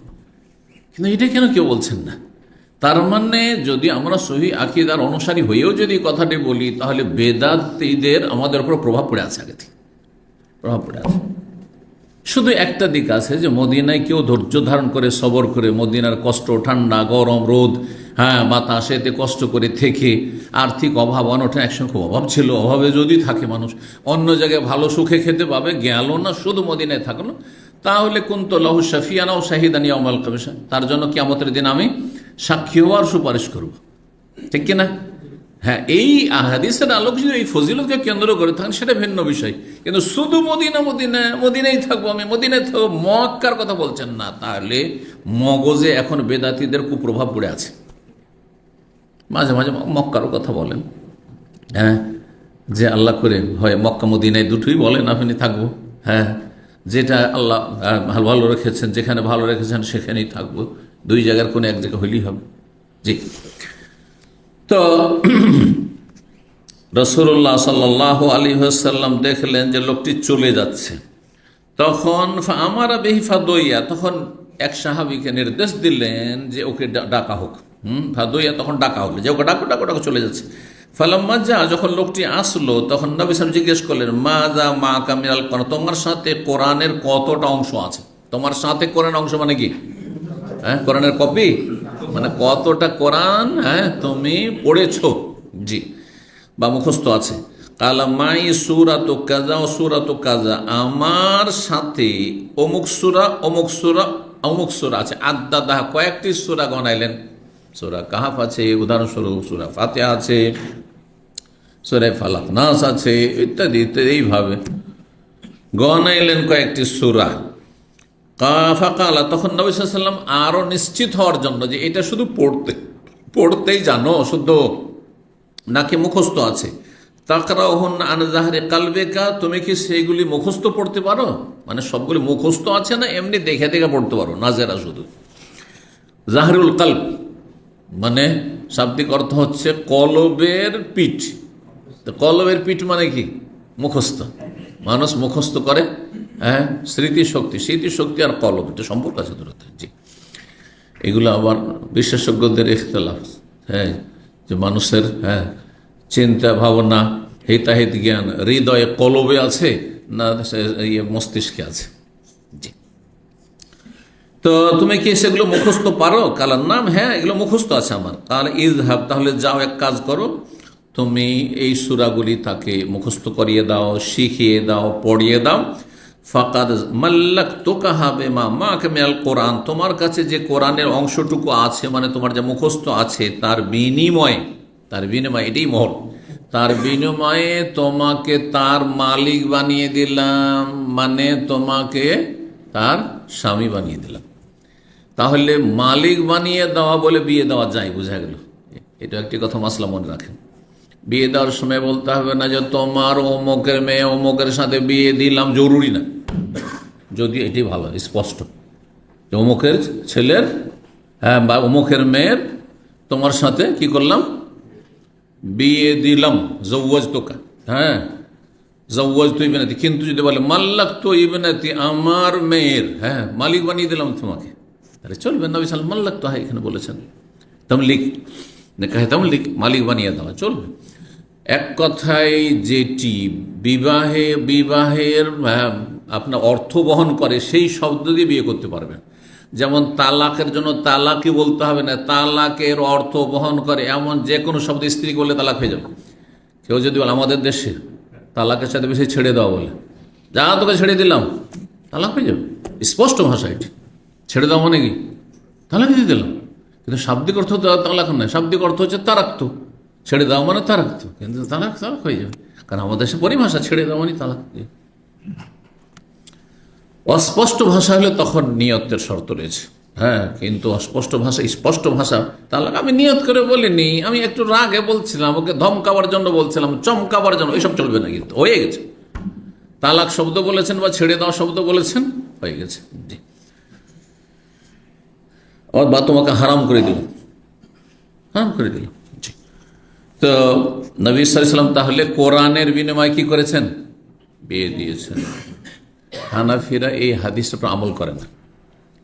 S1: কিন্তু এটা কেন কেউ বলছেন না? তার মানে যদি আমরা সহি আকীদার অনুসারী হয়েও যদি কথাটি বলি, তাহলে বেদাতীদের আমাদের উপর প্রভাব পড়ে আছে, আগে থেকে প্রভাব পড়ে আছে। শুধু একটা দিক আছে যে মদিনায় কেউ ধৈর্য ধারণ করে, সবর করে, মদিনার কষ্ট, ঠান্ডা, গরম, রোদ, বাতাস, এতে কষ্ট করে থেকে, আর্থিক অভাব অনটন, একসঙ্গে খুব অভাব ছিল, অভাবে যদি থাকে মানুষ, অন্য জায়গায় ভালো সুখে খেতে পাবে, গেল না, শুধু মদিনায় থাকলো, তাহলে কুনতু লাহু শাফিয়ান ও শাহিদান ইয়াউমাল কিয়ামাহ, তার জন্য কিয়ামতের দিন আমি সাক্ষী হওয়ার সুপারিশ করব, ঠিক কিনা? হ্যাঁ, এই হাদিসের আলোক যদি এই ফজিলতকে কেন্দ্র করে থাকেন সেটা ভিন্ন বিষয়, কিন্তু শুধু মদিনায় থাকবো, আমি মদিনায় থাকবো, মক্কার কথা বলছেন না, তাহলে মগজে এখন বেদাতীদের কুপ্রভাব পড়ে আছে। মাঝে মাঝে মক্কারও কথা বলেন, হ্যাঁ, যে আল্লাহ করে হয় মক্কা মদিনায় দুটোই বলেন আপনি থাকবো, হ্যাঁ, যেটা আল্লাহ ভালো রেখেছেন, যেখানে ভালো রেখেছেন সেখানেই থাকবো, 2 জায়গার কোনো এক জায়গা হইলেই হবে। জি, তো রাসূলুল্লাহ সাল্লাল্লাহু আলাইহি ওয়াসাল্লাম দেখলেন যে লোকটি চলে যাচ্ছে, তখন আমারা বিহি ফাদইয়া, তখন এক সাহাবীকে নির্দেশ দিলেন যে ওকে ডাকা হোক। ফাদইয়া, তখন ডাকা হলো যে ওকে ডাকো ডাকো ডাকো, চলে যাচ্ছে। ফালাম্মা যা, যখন লোকটি আসলো, তখন নবী সাল্লাল্লাহু আলাইহি ওয়াসাল্লাম জিজ্ঞেস করলেন, মাজা মা কামিনাল কোরআন, তোমার সাথে কোরআনের কতটা অংশ আছে? তোমার সাথে কোরআন অংশ মানে কি? হ্যাঁ, কোরআনের কপি মানে কতটা কোরআন তুমি পড়েছো, জি, বা মুখস্থ আছে। কালা মাই সূরাতু কাযা ও সূরাতু কাযা, আমার সাথে অমুক সূরা অমুক সূরা অমুক সূরা আছে। আদ্দাদাহ, কয়েকটি সূরা গণাইলেন, সূরা কাহাফ আছে, উদাহরণস্বরূপ সূরা ফাতিহা আছে, সূরা ফালাক নাস আছে, ইত্যাদি ইত্যাদি, এইভাবে গণাইলেন কয়েকটি সূরা। ফাকালা, তখন নবী সাল্লাল্লাহু আলাইহি ওয়াসাল্লাম আরো নিশ্চিত হওয়ার জন্য যে এটা শুধু পড়তেই জানো শুদ্ধ নাকি মুখস্থ আছে, তাকরাউহুন্না আন যাহরি কালবিকা, তুমি কি সেইগুলি মুখস্থ পড়তে পারো? মানে সবগুলি মুখস্থ আছে না এমনি দেখে দেখে পড়তে পারো? নাজেরা শুধু। জাহরুল কালব মানে শাব্দিক অর্থ হচ্ছে কলবের পিঠ। তো কলবের পিঠ মানে কি? মুখস্থ। মানুষ মুখস্থ করে, হ্যাঁ, স্মৃতিশক্তি আর কলব, এটা সম্পর্ক আছে দূরত্ব। জি, এগুলো আবার বিশেষজ্ঞদের ইখতিলাফ, হ্যাঁ, যে মানুষের চিন্তা ভাবনা, হিতাহিত জ্ঞান হৃদয়ে কলবে আছে না মস্তিষ্কে আছে। জি, তো তুমি কি সেগুলো মুখস্থ পারো? কালার নাম, হ্যাঁ, এগুলো মুখস্থ আছে আমার। কাল ইযহাব, তাহলে যাও, এক কাজ করো, তুমি এই সূরাগুলি তাকে মুখস্থ করিয়ে দাও, শিখিয়ে দাও, পড়িয়ে দাও। ফাকাদ মাল্লাকতুকা বিমা মা'আকা মিনাল কোরআন, তোমার কাছে যে কোরআনের অংশটুকু আছে, মানে তোমার যে মুখস্থ আছে, তার বিনিময়ে, এটাই মহর, তার বিনিময়ে তোমাকে তার মালিক বানিয়ে দিলাম, মানে তোমাকে তার স্বামী বানিয়ে দিলাম। তাহলে মালিক বানিয়ে দেওয়া বলে বিয়ে দেওয়া যায়, বোঝা গেল। এটা একটি কথা মাসলা মনে রাখেন। বিয়ে দেওয়ার সময় বলতে হবে না যে তোমার অমুকের মেয়ে অমুকের সাথে বিয়ে দিলাম, জরুরি না। যদি এটি ভালো স্পষ্ট যে অমুকের ছেলের, হ্যাঁ, বা অমুকের মেয়ের তোমার সাথে কি করলাম, বিয়ে দিলাম, জাওয়াজতুকা, হ্যাঁ, জাওয়াজতু ইবনাতি। কিন্তু যদি বলে মাল্লাকতু ইবনাতি, আমার মেয়ের, হ্যাঁ, মালিক বানিয়ে দিলাম তোমাকে, তাহলে চলবে। নবী সাল্লাল্লাহু আলাইহি ওয়াসাল্লাম মাল্লাকতু, হ্যাঁ, এখানে বলেছেন তামলিক, নেকাহে তামলিক, মালিক বানিয়ে দেওয়া চলবে। এক কথায় যেটি বিবাহের আপনার অর্থ বহন করে, সেই শব্দ দিয়ে বিয়ে করতে পারবেন। যেমন তালাকের জন্য তালাকই বলতে হবে না, তালাকের অর্থ বহন করে এমন যে কোনো শব্দ স্ত্রীকে বললে তালাক হয়ে যাবে। কেউ যদি বলে আমাদের দেশে তালাকের সাথে বেশি ছেড়ে দেওয়া বলে, যা তোকে ছেড়ে দিলাম, তালাক হয়ে যাবে। স্পষ্ট ভাষা এটি। ছেড়ে দেওয়া মানে কি? তালাক দিয়ে দিলাম। কিন্তু শাব্দিক অর্থ তালাক নয়, শাব্দিক অর্থ হচ্ছে তারাক্ত, ছেড়ে দেওয়া মানে তারাক্ত, কিন্তু তালাক হয়ে যাবে। কারণ আমাদের দেশে পরিভাষা ছেড়ে দেওয়া মানে তালাক। অস্পষ্ট ভাষা হলে তখন নিয়তের শর্ত রয়েছে। হ্যাঁ, কিন্তু অস্পষ্ট ভাষা স্পষ্ট ভাষা তালাক আমি নিয়ত করে বলিনি, আমি একটু রাগে বলছিলাম, ওকে ধমকাবার জন্য বলছিলাম, চমকাবার জন্য, এসব চলবে না, কিন্তু হয়ে গেছে। তালাক শব্দ বলেছেন বা ছেড়ে দেওয়া শব্দ বলেছেন, হয়ে গেছে। জি, বা তোমাকে হারাম করে দিল, হারাম করে দিল। জি, তো নবী সাল্লাল্লাহু আলাইহি ওয়াসাল্লাম তাহলে কোরআনের বিনিময়ে কি করেছেন? বিয়ে দিয়েছেন। হানাফিরা এই হাদিসের উপর আমল করে না।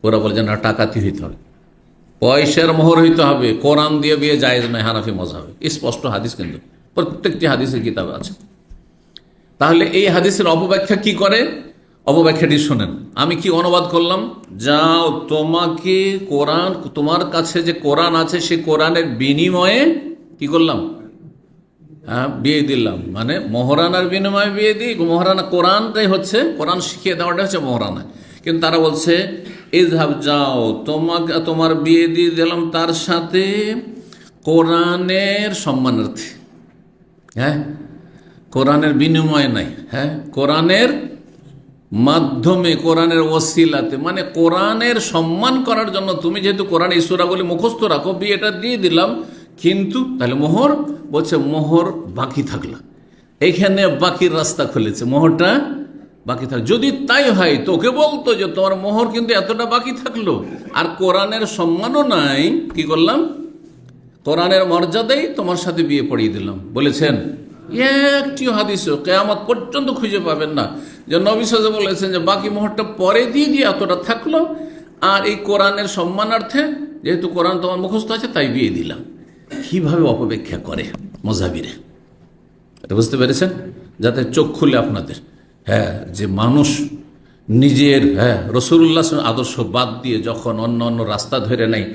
S1: ওরা বলে যে না, টাকাতি হইতে হবে, পয়সার মোহর হইতে হবে, কোরআন দিয়ে বিয়ে জায়েজ নয় হানাফি মাযহাবে। স্পষ্ট হাদিস, কিন্তু প্রত্যেকটি হাদিসের কিতাবে আছে। তাহলে এই হাদিসের অপব্যাখ্যা কি করে? অপব্যাখ্যাটি শোনেন, আমি কি অনুবাদ করলাম? যাও, তোমাকে কোরআন, তোমার কাছে যে কোরআন আছে সে কোরআনের বিনিময়ে কি করলাম? হ্যাঁ, বিয়ে দিলাম। মানে মোহরানার বিনিময়ে বিয়ে দিই। মোহরানা কোরআনটাই হচ্ছে, কোরআন শিখিয়ে দেওয়াটা হচ্ছে মোহরানা। কিন্তু তারা বলছে ইযহাব, যাও, তোমাকে, তোমার বিয়ে দিয়ে দিলাম তার সাথে কোরআনের সম্মানার্থে। হ্যাঁ, কোরআনের বিনিময়ে নাই, হ্যাঁ, কোরআনের মাধ্যমে, কোরআনের ওসিলাতে, মানে কোরআনের সম্মান করার জন্য তুমি যেহেতু কোরআন এই সূরাগুলি মুখস্থ রাখো, বিয়েটা দিয়ে দিলাম। কিন্তু তাহলে মোহর, বলছে মোহর বাকি থাকলো, এইখানে বাকির রাস্তা খুলেছে, মোহরটা বাকি থাকলো। যদি তাই হয় তোকে বলতো যে তোমার মোহর কিন্তু এতটা বাকি থাকলো, আর কোরআনের সম্মানও নাই, কি করলাম? কোরআনের মর্যাদাই তোমার সাথে বিয়ে পড়িয়ে দিলাম। বলেছেন একটিও হাদিসও কিয়ামত পর্যন্ত খুঁজে পাবেন না যে নবী সাল্লাল্লাহু আলাইহি ওয়াসাল্লাম বলেছেন যে বাকি মোহরটা পরে দিয়ে দিয়ে এতটা থাকলো, আর এই কোরআনের সম্মানার্থে যেহেতু কোরআন তোমার মুখস্থ আছে তাই বিয়ে দিলাম। কিভাবে অপব্যাখ্যা করে মাযহাবীরা, এটা বুঝতে পেরেছেন? যাতে চোখ খুলে আপনাদের, হ্যাঁ, যে মানুষ নিজের, হ্যাঁ, রাসূলুল্লাহ আদর্শ বাদ দিয়ে যখন অন্য অন্য রাস্তা ধরে নেয়,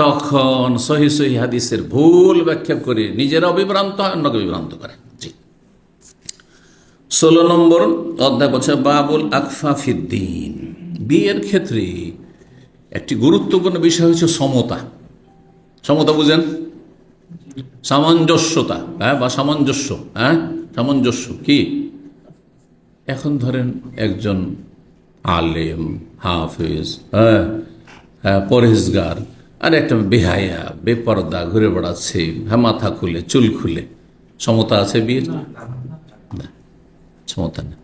S1: তখন সহি সহি হাদিসের ভুল ব্যাখ্যা করে নিজেরাও বিভ্রান্ত হয়, অন্যকে বিভ্রান্ত করে। জি, 16 নম্বর অধ্যায় বলছে বাবুল আকফা ফিদ্দিন। বিয়ের ক্ষেত্রে একটি গুরুত্বপূর্ণ বিষয় হচ্ছে সমতা। সমতা বুঝেন? সামঞ্জস্যতা, হ্যাঁ, বা সামঞ্জস্য, হ্যাঁ, সামঞ্জস্য কি? এখন ধরেন একজন আলেম, হাফেজ, হ্যাঁ, পরহেজগার, আর একটা বেহায়া, বেপরদা ঘুরে বেড়াচ্ছে, হ্যাঁ, মাথা খুলে, চুল খুলে। সমতা আছে বিয়ের? না, সমতা নেই।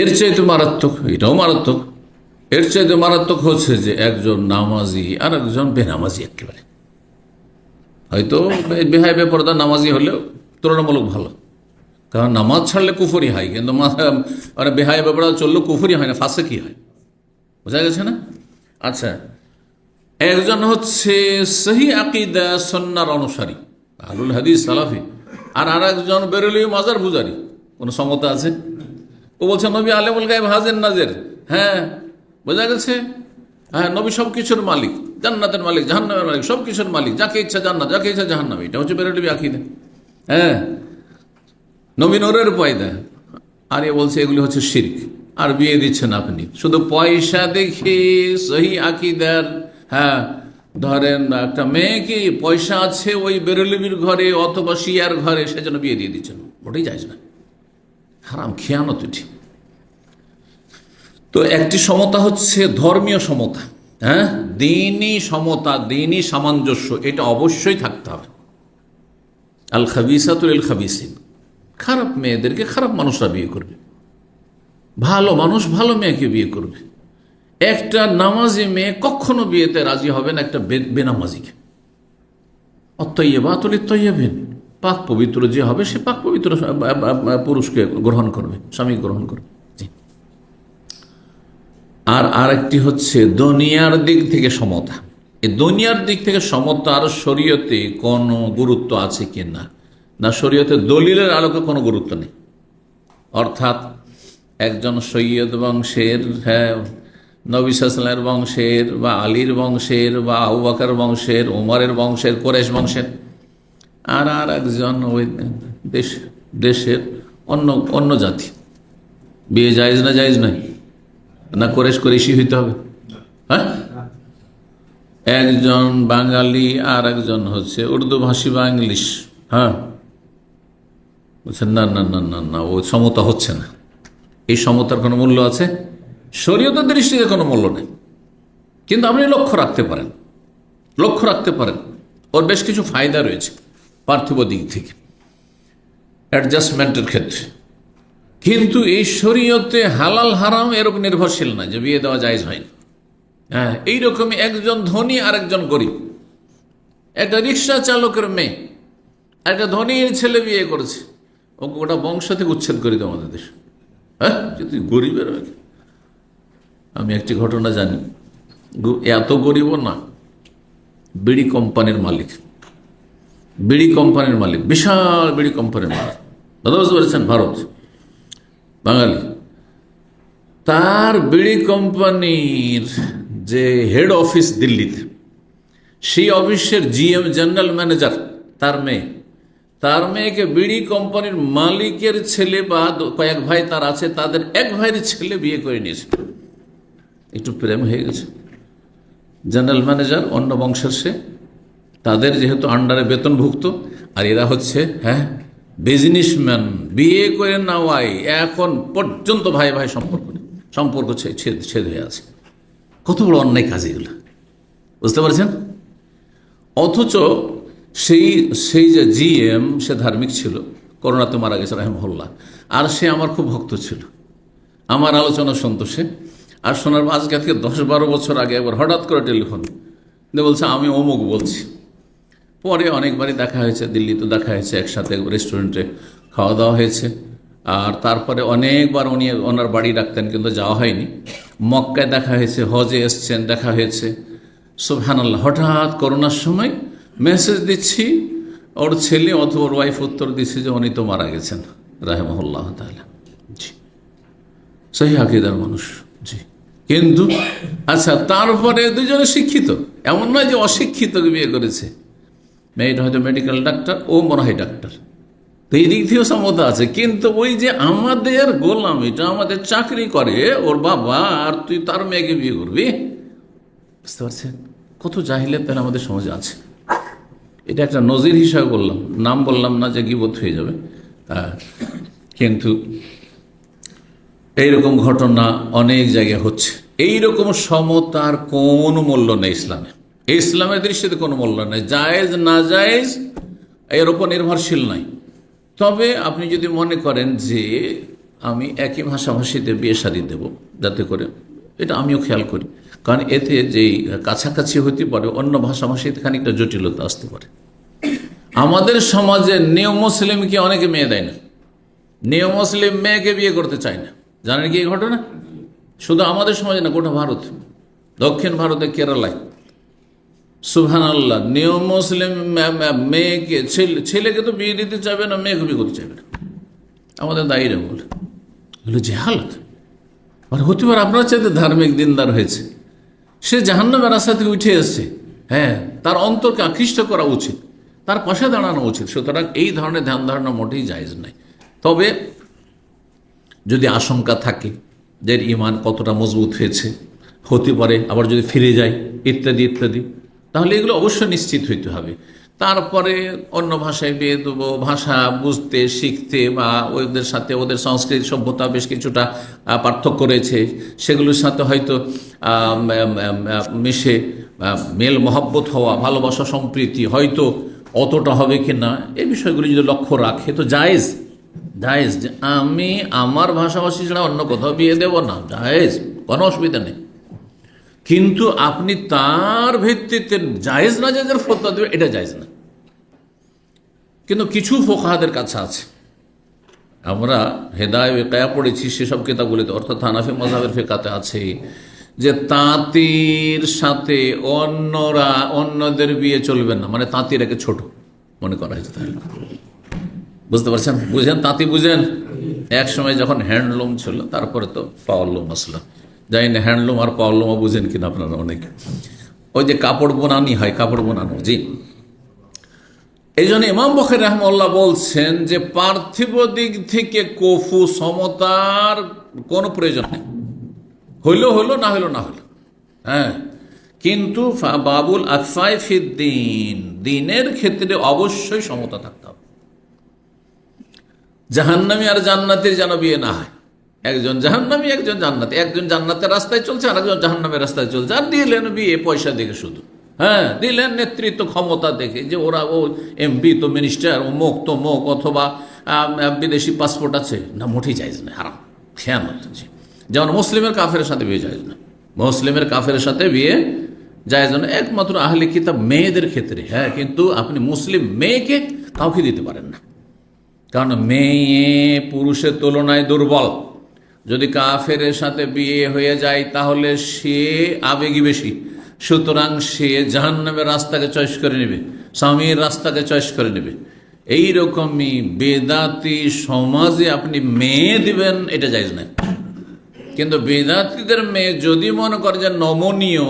S1: এর চাইতে মারাত্মক, এটাও মারাত্মক, এর চাইতে মারাত্মক হচ্ছে যে একজন নামাজি আর একজন বেনামাজি একেবারে। হয়তো বেহায়া বেপরদা নামাজি হলেও তুলনামূলক ভালো, কারণ নামাজ ছাড়লে কুফরি হয়, কিন্তু মানে বেহায়া বেপরদা চললেও কুফরি হয় না, ফাঁসে কি হয়, বোঝা গেছে না? আচ্ছা, একজন হচ্ছে সহি আকীদা সুন্নাহর অনুসারী, আহলুল হাদিস সালাফি, আর আরেকজন বেরেলভী মাজার পূজারী। কোনো সমতা আছে? ও বলছে নবী আলেমুল গায়ব হাজির নাজির, হ্যাঁ, বোঝা গেছে? হ্যাঁ, নবী সব কিছুর মালিক, জান্নাতের মালিক, জাহান্নামের মালিক, সব কিছুর মালিক, যাকে ইচ্ছা জান্নাত, যাকে ইচ্ছা জাহান্নাম। এটা হচ্ছে বেরেলভী আকীদা। হ্যাঁ, নবী নূরের পয়দা, আর এ বলছে এগুলি হচ্ছে শিরক, আর বিয়ে দিচ্ছেন আপনি শুধু পয়সা দেখে সহি আকীদার। হ্যাঁ, ধরেন একটা মেয়েকে পয়সা আছে ওই বেরেলভীর ঘরে অথবা শিয়ার ঘরে, সেজন্য বিয়ে দিয়ে দিচ্ছেন, ওটাই যায়জ না, হারাম, খেয়ানত এটি। তো একটি সমতা হচ্ছে ধর্মীয় সমতা, হ্যাঁ, দ্বীনি সমতা, দ্বীনি সামঞ্জস্য, এটা অবশ্যই থাকতে হবে। আল খাবিসাতু লিল খাবিসিন, খারাপ মেয়েদেরকে খারাপ মানুষরা বিয়ে করবে, ভালো মানুষ ভালো মেয়েকে বিয়ে করবে। একটা নামাজি মেয়ে কখনো বিয়েতে রাজি হবে না একটা বেনামাজিকে। অত্তয়্যিবাতুল লিত-তয়্যিবিন, পাক পবিত্র যে হবে সে পাক পবিত্র পুরুষকে গ্রহণ করবে, স্বামী গ্রহণ করবে। আর আরেকটি হচ্ছে দুনিয়ার দিক থেকে সমতা। এই দুনিয়ার দিক থেকে সমতার শরীয়তে কোনো গুরুত্ব আছে কি না? না, শরীয়তে দলিলের আলোকে কোনো গুরুত্ব নেই। অর্থাৎ একজন সৈয়দ বংশের, হ্যাঁ, নবী সাল্লাল্লাহু আলাইহি ওয়াসাল্লামের বংশের, বা আলীর বংশের, বা আবু বকর বংশের, ওমরের বংশের, কুরাইশ বংশের, আর একজন ওই দেশের অন্য জাতি, বিয়ে জায়েজ না জায়েজ নয়? না কুরাইশি হইতে হবে? হ্যাঁ, একজন বাঙালি আর একজন হচ্ছে উর্দু ভাষী বা ইংলিশ, হ্যাঁ, বলছেন না না না না না, ও সমতা হচ্ছে না। এই সমতার কোনো মূল্য আছে? শরীয়তের দৃষ্টিতে কোনো মূল্য নেই। কিন্তু আপনি লক্ষ্য রাখতে পারেন ওর বেশ কিছু ফায়দা রয়েছে পার্থিব দিক থেকে অ্যাডজাস্টমেন্টের ক্ষেত্রে। কিন্তু এই শরীয়তে হালাল হারাম এর উপর নির্ভরশীল না যে বিয়ে দেওয়া জায়েজ হয়নি। হ্যাঁ, এইরকমই একজন ধনী আর একজন গরিব, একটা রিক্সা চালকের মেয়ে একটা ধনীর ছেলে বিয়ে করেছে, ওকে ওটা বংশ থেকে উচ্ছেদ করে দেয় আমাদের দেশ। হ্যাঁ, যদি গরিবের, আমি একটি ঘটনা জানি, এত গরিবও না, বিড়ি কোম্পানির মালিক, বিশাল বিড়ি কোম্পানির মালিক, দাদা বুঝতে পেরেছেন, ভারত বাঙালি। তার বিড়ি কোম্পানির যে হেড অফিস দিল্লিতে, সেই অফিসের জিএম জেনারেল ম্যানেজার তার মেয়েকে বিড়ি কোম্পানির মালিকের ছেলে বা কয়েক ভাই তার আছে, তাদের এক ভাইয়ের ছেলে বিয়ে করে নিয়েছে। একটু প্রেম হয়ে গেছে, জেনারেল ম্যানেজার অন্য বংশের, সে তাদের যেহেতু আন্ডারে বেতনভুক্ত, আর এরা হচ্ছে বিজনেসম্যান, বিয়ে করে নেওয়াই এখন পর্যন্ত ভাই ভাই সম্পর্ক ছেদ হয়ে আছে। কত বড় অন্যায় কাজ এগুলো, বুঝতে পারছেন? অথচ সেই যে জিএম, সে ধার্মিক ছিল, করোনাতে মারা গেছে রাহিমাহুল্লাহ, আর সে আমার খুব ভক্ত ছিল, আমার আলোচনা শুনত সে। আর শোনার আজকে থেকে 10-12 বছর আগে একবার হঠাৎ করে টেলিফোন বলছে আমি অমুক বলছি। পরে অনেকবারই দেখা হয়েছে, দিল্লিতে দেখা হয়েছে, একসাথে রেস্টুরেন্টে খাওয়া দাওয়া হয়েছে। আর তারপরে অনেকবার ওনার বাড়ি রাখতেন, কিন্তু যাওয়া হয়নি। মক্কায় দেখা হয়েছে, হজে এসছেন, দেখা হয়েছে। সুবহানাল্লাহ, হঠাৎ করোনার সময় মেসেজ দিচ্ছি, ওর ছেলে অথবা ওর ওয়াইফ উত্তর দিচ্ছে যে উনি তো মারা গেছেন রাহিমাহুল্লাহ তাআলা। জি, সহিহ আকীদার মানুষ। জি, কিন্তু আচ্ছা, তারপরে দুজনে শিক্ষিত, এমন নয় যে অশিক্ষিতকে বিয়ে করেছে। মেয়েটা হয়তো মেডিকেল ডাক্তার, ও মনে হয় ডাক্তার, তো এই দিক থেকেও সমতা আছে। কিন্তু ওই যে আমাদের গোলাম, এটা আমাদের চাকরি করে ওর বাবা, আর তুই তার মেয়েকে বিয়ে করবি, বুঝতে পারছেন কত জাহিলিয়াত আমাদের সমাজে আছে। এটা একটা নজির হিসাবে বললাম, নাম বললাম না যে গীবত হয়ে যাবে। কিন্তু এইরকম ঘটনা অনেক জায়গায় হচ্ছে। এইরকম সমতার কোনো মূল্য নেই ইসলামে, ইসলামের দৃষ্টিতে কোনো মূল্য নেই। জায়েজ না জায়েজ এর উপর নির্ভরশীল নাই। তবে আপনি যদি মনে করেন যে আমি একই ভাষাভাষীতে বিয়ে শাদী দেব, যাতে করে, এটা আমিও খেয়াল করি, কারণ এতে যেই কাছাকাছি হতে পারে, অন্য ভাষাভাষীতে খানিকটা জটিলতা আসতে পারে। আমাদের সমাজে নিও মুসলিমকে অনেকে মেয়ে দেয় না, নিও মুসলিম মেয়েকে বিয়ে করতে চায় না। জানেন কি এই ঘটনা? শুধু আমাদের সমাজে না, গোটা ভারত, দক্ষিণ ভারতে, কেরালায়, সুবহানাল্লাহ, নিও মুসলিম মেয়েকে, ছেলেকে তো বিয়ে দিতে চাইবে না, মেয়েকে বিয়ে করতে চাইবে না। আমাদের দায়ীরা বলে এগুলো জেহালত। আর হতে পারে আপনার চাইতে ধার্মিক দিনদার হয়েছে, সে জাহান্নামের রাস্তা থেকে উঠে এসছে। হ্যাঁ, তার অন্তরকে আকৃষ্ট করা উচিত, তার পাশে দাঁড়ানো উচিত। সুতরাং এই ধরনের ধ্যান ধারণা মোটেই জায়েজ নাই। তবে যদি আশঙ্কা থাকে যে ঈমান কতটা মজবুত হয়েছে, হতে পারে আবার যদি ফিরে যায়, ইত্যাদি ইত্যাদি, তাহলে এগুলো অবশ্যই নিশ্চিত হইতে হবে। তারপরে অন্য ভাষায় বিয়ে দেবো, ভাষা বুঝতে শিখতে, বা ওদের সাথে ওদের সংস্কৃতি সভ্যতা বেশ কিছুটা পার্থক্য রয়েছে, সেগুলোর সাথে হয়তো মিশে মেল মহব্বত হওয়া, ভালোবাসা সম্প্রীতি হয়তো অতটা হবে কি না, এই বিষয়গুলি যদি লক্ষ্য রাখে তো জায়েজ। যে আমি আমার ভাষাভাষী ছাড়া অন্য কোথাও বিয়ে দেব না, জায়েজ, কোনো অসুবিধা নেই। কিন্তু আপনি তার ভিত্তিতে জায়েজ না জায়েজের ফতোয়া দেবেন, এটা জায়েজ না। কিন্তু কিছু ফোকাহাদের কাছে আছে, আমরা হেদায় ওয়াকিয়া পড়েছি সেসব কিতাবগুলিতে, অর্থাৎ হানাফি মাযহাবের ফিকহাতে আছে যে তাঁতির সাথে অন্যদের বিয়ে চলবে না, মানে তাঁতির একে ছোট মনে করা হয়েছে। তাহলে বুঝতে পারছেন, বুঝেন, তাঁতি বুঝেন? এক সময় যখন হ্যান্ডলুম ছিল, তারপরে তো পাওয়ারলুম আসলো। জানি না হ্যান্ডলুম আর পাওয়ারলুমও বুঝেন কিনা আপনারা অনেকে। ওই যে কাপড় বোনানি হয়, কাপড় বোনানো, জি। এই জন্য ইমাম বুখারী রাহিমাহুল্লাহ বলছেন যে পার্থিব দিক থেকে কফু সমতার কোনো প্রয়োজন নেই, হইলো হইলো, না হইলো না হইলো। হ্যাঁ, কিন্তু বাবুল আকফাই ফিদ্দিন, দিনের ক্ষেত্রে অবশ্যই সমতা থাকতে হবে। জাহান্নামী আর জান্নাতের যেন বিয়ে না হয়, একজন জাহান্নামী, একজন জান্নাতি। একজন জান্নাতের রাস্তায় চলছে, আর একজন জাহান্নামের রাস্তায় চলছে। আর দিলেন বিয়ে পয়সা দেখে, শুধু দিলেন নেতৃত্ব ক্ষমতা দেখে, যে ওরা ও এমপি তো মিনিস্টার, ও মুখ তো মুখ, অথবা বিদেশি পাসপোর্ট আছে। না, মোটেই জায়েজ না, হারাম, খেয়ানত। যেমন মুসলিমের কাফের সাথে বিয়ে জায়েজ না, মুসলিমের কাফের সাথে বিয়ে জায়েজ না, একমাত্র আহলে কিতাব মেয়েদের ক্ষেত্রে। কিন্তু আপনি মুসলিম মেয়েকে কাউকে দিতে পারেন না, কারণ মেয়ে পুরুষের তুলনায় দুর্বল। যদি কাফেরের সাথে বিয়ে হয়ে যায় তাহলে সে আবেগী বেশি, সুতরাং সে জাহান্নামের রাস্তাকে চয়েস করে নেবে, স্বামীর রাস্তাকে চয়েস করে নেবে। এইরকমই বেদাতি সমাজে আপনি মেয়ে দিবেন, এটা জায়েজ নাই। কিন্তু বেদাতিদের মেয়ে যদি মনে করে যে নমনীয়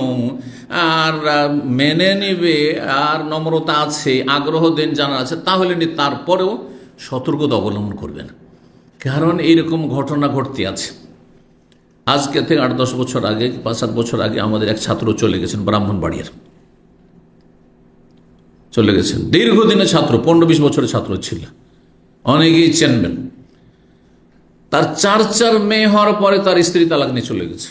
S1: আর মেনে নিবে, আর নম্রতা আছে, আগ্রহ দিন জানা আছে, তাহলে তারপরেও সতর্কতা অবলম্বন করবেন, কারণ এইরকম ঘটনা ঘটতে আছে। আজকে থেকে 8-10 বছর আগে, 5-7 বছর আগে আমাদের এক ছাত্র চলে গেছেন, ব্রাহ্মণবাড়িয়ার চলে গেছেন। দীর্ঘদিনের ছাত্র, 15-20 বছরের ছাত্র ছিল, অনেকেই চেনবেন। তার 4 মেয়ে হওয়ার পরে তার স্ত্রী তালাক নিয়ে চলে গেছে।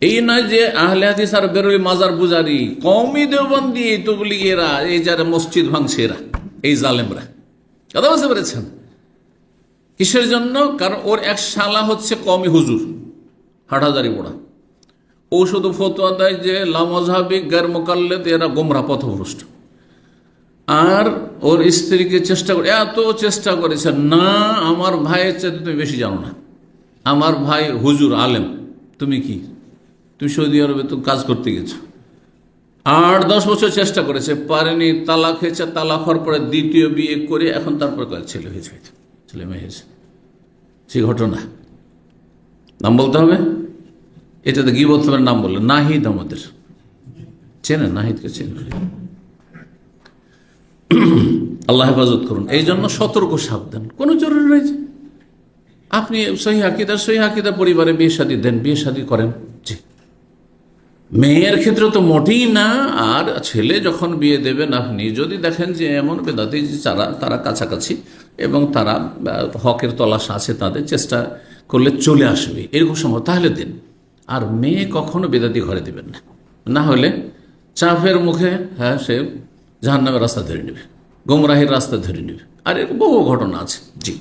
S1: এই নয় যে আহলে হাদিস আর বেরোলি মাজার পূজারি, কওমি দেওবন্দি, তবলিগেরা, এই যারা মসজিদ ভাঙছে এরা, এই জালেমরা, কথা বুঝতে পেরেছেন? কিসের জন্য? কারণ ওর এক শালা হচ্ছে কওমি হুজুর, হাটহাজারি পড়া। ও শুধু ফতোয়া দেয় যে লামজহাবি গैर মুকাল্লিদ, এরা গোমরা, পথভ্রষ্ট। আর ওর স্ত্রীকে চেষ্টা করে, এত চেষ্টা করেছে, না আমার ভাইয়ের চাইতে তুমি বেশি জানো না, আমার ভাই হুজুর আলেম, তুমি কি, তুমি সৌদি আরবে তো কাজ করতে গেছো। 8-10 বছর চেষ্টা করেছে, পারেনি, তালাক হয়েছে। তালাক হওয়ার পরে দ্বিতীয় বিয়ে করে এখন তারপর ছেলে হয়েছে, ছেলে মেয়ে হয়েছে। সেই ঘটনা নাম বলতে হবে, এটাতে গীবত হবে, নাম বললে নাহিদ, আমাদের চেনেন নাহিদকে, চেনেন? আল্লাহ হেফাজত করুন। এই জন্য সতর্ক, সাবধান। কোনো জরুরি রয়েছে আপনি সহি আকিদা পরিবারে বিয়ে শাদী দেন, বিয়ে শাদী করেন। জি, মেয়ের ক্ষেত্রে তো মোটেই না। আর ছেলে যখন বিয়ে দেবেন, আপনি যদি দেখেন যে এমন বেদাতি তারা কাছাকাছি এবং তারা হকের তলাশ আছে, তাদের চেষ্টা করলে চলে আসবে, এরকম সময় তাহলে দেন। আর মেয়ে কখনো বেদাতি ঘরে দেবেন না, না হলে চাপের মুখে সে জাহান্নামের রাস্তা ধরে নেবে, গোমরাহির রাস্তা ধরে নেবে। আর এর বহু ঘটনা আছে। জি,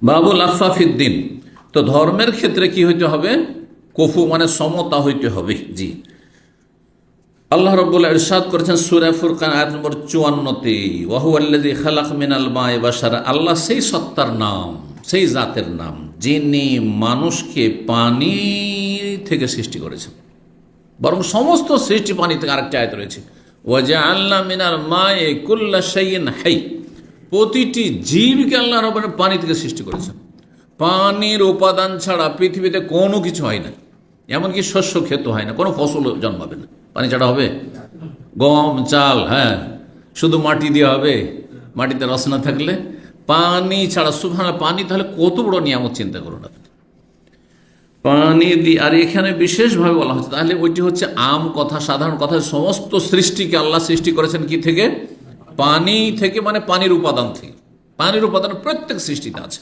S1: বাবুল আফাফিদ্দিন। তো ধর্মের ক্ষেত্রে কি হইতে হবে? কফু মানে সমতা হইতে হবে। জি, আল্লাহ রাব্বুল ইরশাদ করেছেন সূরা ফুরকান আয়াত নম্বর 54-তে, ওয়া হুয়াল্লাযী খালাক মিনাল মা'i বাশারা। আল্লাহ সেই সত্তার নাম, সেই জাতের নাম, যিনি মানুষকে পানি থেকে সৃষ্টি করেছেন। বরং সমস্ত সৃষ্টি পানি থেকে। আরেকটা আয়াত রয়েছে, ওয়া জাআলনা মিনাল মা'i কুল্লা শাইইন হাই। প্রতিটি জীবকে আল্লাহ রাব্বুল পানি থেকে সৃষ্টি করেছেন। পানির উপাদান ছাড়া পৃথিবীতে কোনো কিছু হয় না, এমনকি শস্য ক্ষেত হয় না, কোনো ফসল জন্মাবে না। পানি ছাড়া হবে? গম, চাল, শুধু মাটি দিয়ে হবে? মাটিতে রস না থাকলে? পানি ছাড়া, সুবহানাল্লাহ, পানি তাহলে কত বড় নিয়ামত, চিন্তা করুন আপনি। পানি দিয়ে, আর এখানে বিশেষভাবে বলা হচ্ছে, তাহলে ওইটি হচ্ছে আম কথা, সাধারণ কথা। সমস্ত সৃষ্টিকে আল্লাহ সৃষ্টি করেছেন কি থেকে? পানি থেকে, মানে পানির উপাদান থেকে। পানির উপাদান প্রত্যেক সৃষ্টিতে আছে।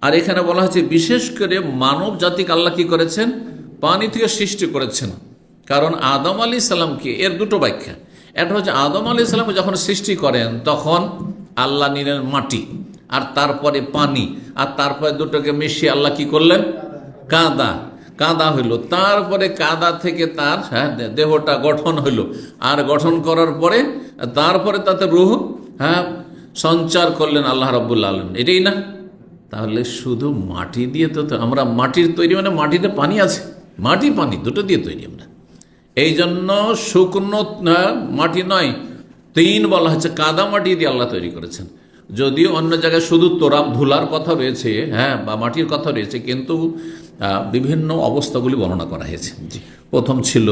S1: আর এখানে বলা হচ্ছে বিশেষ করে মানব জাতিকে আল্লাহ কি করেছেন? পানি থেকে সৃষ্টি করেছেন। কারণ আদম আলাইহিস সালামকে, এর দুটো ব্যাখ্যা। একটা হচ্ছে আদম আলাইহিস সালামকে যখন সৃষ্টি করেন তখন আল্লাহ নিলেন মাটি, আর তারপরে পানি, আর তারপরে দুটোকে মিশিয়ে আল্লাহ কি করলেন? কাদা হইল। তারপরে কাদা থেকে তার দেহটা গঠন হইল, আর গঠন করার পরে তারপরে তাতে রূহ সঞ্চার করলেন আল্লাহ রাব্বুল আলামিন। এটাই না? তাহলে শুধু মাটি দিয়ে তো আমরা, মাটির তৈরি মানে মাটিতে পানি আছে, মাটি পানি দুটো দিয়ে তৈরি আমরা। এই জন্য শুকনো মাটি নয়, তিন বলা হচ্ছে, কাদা মাটি দিয়ে আল্লাহ তৈরি করেছেন। যদিও অন্য জায়গায় শুধু তোরাব, ধুলার কথা রয়েছে, বা মাটির কথা রয়েছে, কিন্তু বিভিন্ন অবস্থাগুলি বর্ণনা করা হয়েছে। প্রথম ছিল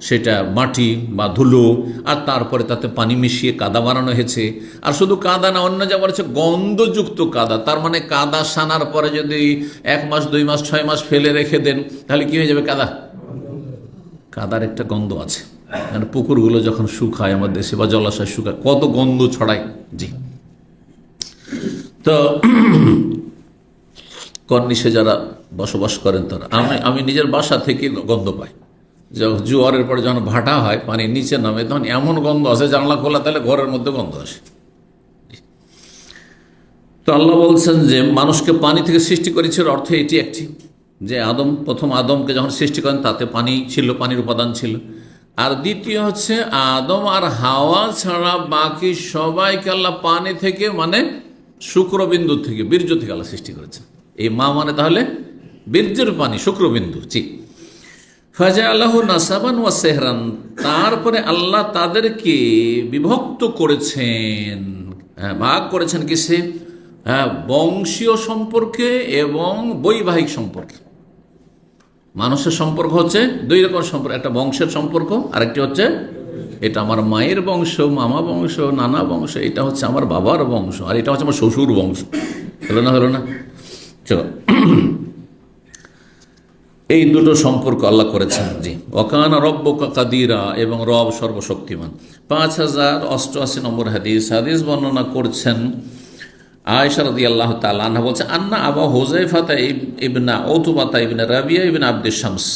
S1: সেটা মাটি বা ধুলো, আর তারপরে তাতে পানি মিশিয়ে কাদা বানানো হয়েছে। আর শুধু কাদা না, অন্য জায়গা হচ্ছে গন্ধযুক্ত কাদা। তার মানে কাদা সানার পরে যদি 1 মাস, 2 মাস, 6 মাস ফেলে রেখে দেন, তাহলে কি হয়ে যাবে? কাদার একটা গন্ধ আছে। মানে পুকুরগুলো যখন শুকায় আমাদের দেশে, বা জলাশয় শুকায়, কত গন্ধ ছড়ায়। জি, তো কর্নিশে যারা বসবাস করেন তারা, আমি নিজের বাসা থেকে গন্ধ পাই। জোয়ারের পরে যখন ভাটা হয়, পানি নিচে নামে, তখন এমন গন্ধ আসে, জানলা খোলা তাহলে ঘরের মধ্যে গন্ধ আসে। তো আল্লাহ বলছেন যে মানুষকে পানি থেকে সৃষ্টি করেছিল, অর্থ এটি একটি যে প্রথম আদমকে যখন সৃষ্টি করেন তাতে পানি ছিল, পানির উপাদান ছিল। আর দ্বিতীয় হচ্ছে আদম আর হাওয়া ছাড়া বাকি সবাইকে আল্লাহ পানি থেকে, মানে শুক্রবিন্দু থেকে, বীর্য থেকে আল্লাহ সৃষ্টি করেছেন। এই মা মানে তাহলে বীর্যের পানি, শুক্রবিন্দু। জি। ফাজা আল্লাহ নাসাবান ওয়া সেহরান, তারপরে আল্লাহ তাদেরকে বিভক্ত করেছেন, ভাগ করেছেন কিসে? বংশীয় সম্পর্কে এবং বৈবাহিক সম্পর্কে। মানুষের সম্পর্ক হচ্ছে দুই রকম সম্পর্ক, একটা বংশের সম্পর্ক, আরেকটি হচ্ছে এটা আমার মায়ের বংশ, মামা বংশ, নানা বংশ, এটা হচ্ছে আমার বাবার বংশ, আর এটা হচ্ছে আমার শ্বশুর বংশ। হলো না? চলো, এই দুটো সম্পর্ক আল্লাহ করেছেন। জি। ওয়াকানা রব্বুকা কাদিরা, এবং রব সর্বশক্তিমান। 5088 নম্বর হাদিস বর্ণনা করছেন আয়েশা রাদিয়াল্লাহু তাআলা আনহা, বলছে আন্না আবু হুযায়ফা ইবনে উতবা ইবনে রাবিয়া ইবনে আব্দুশ শামস,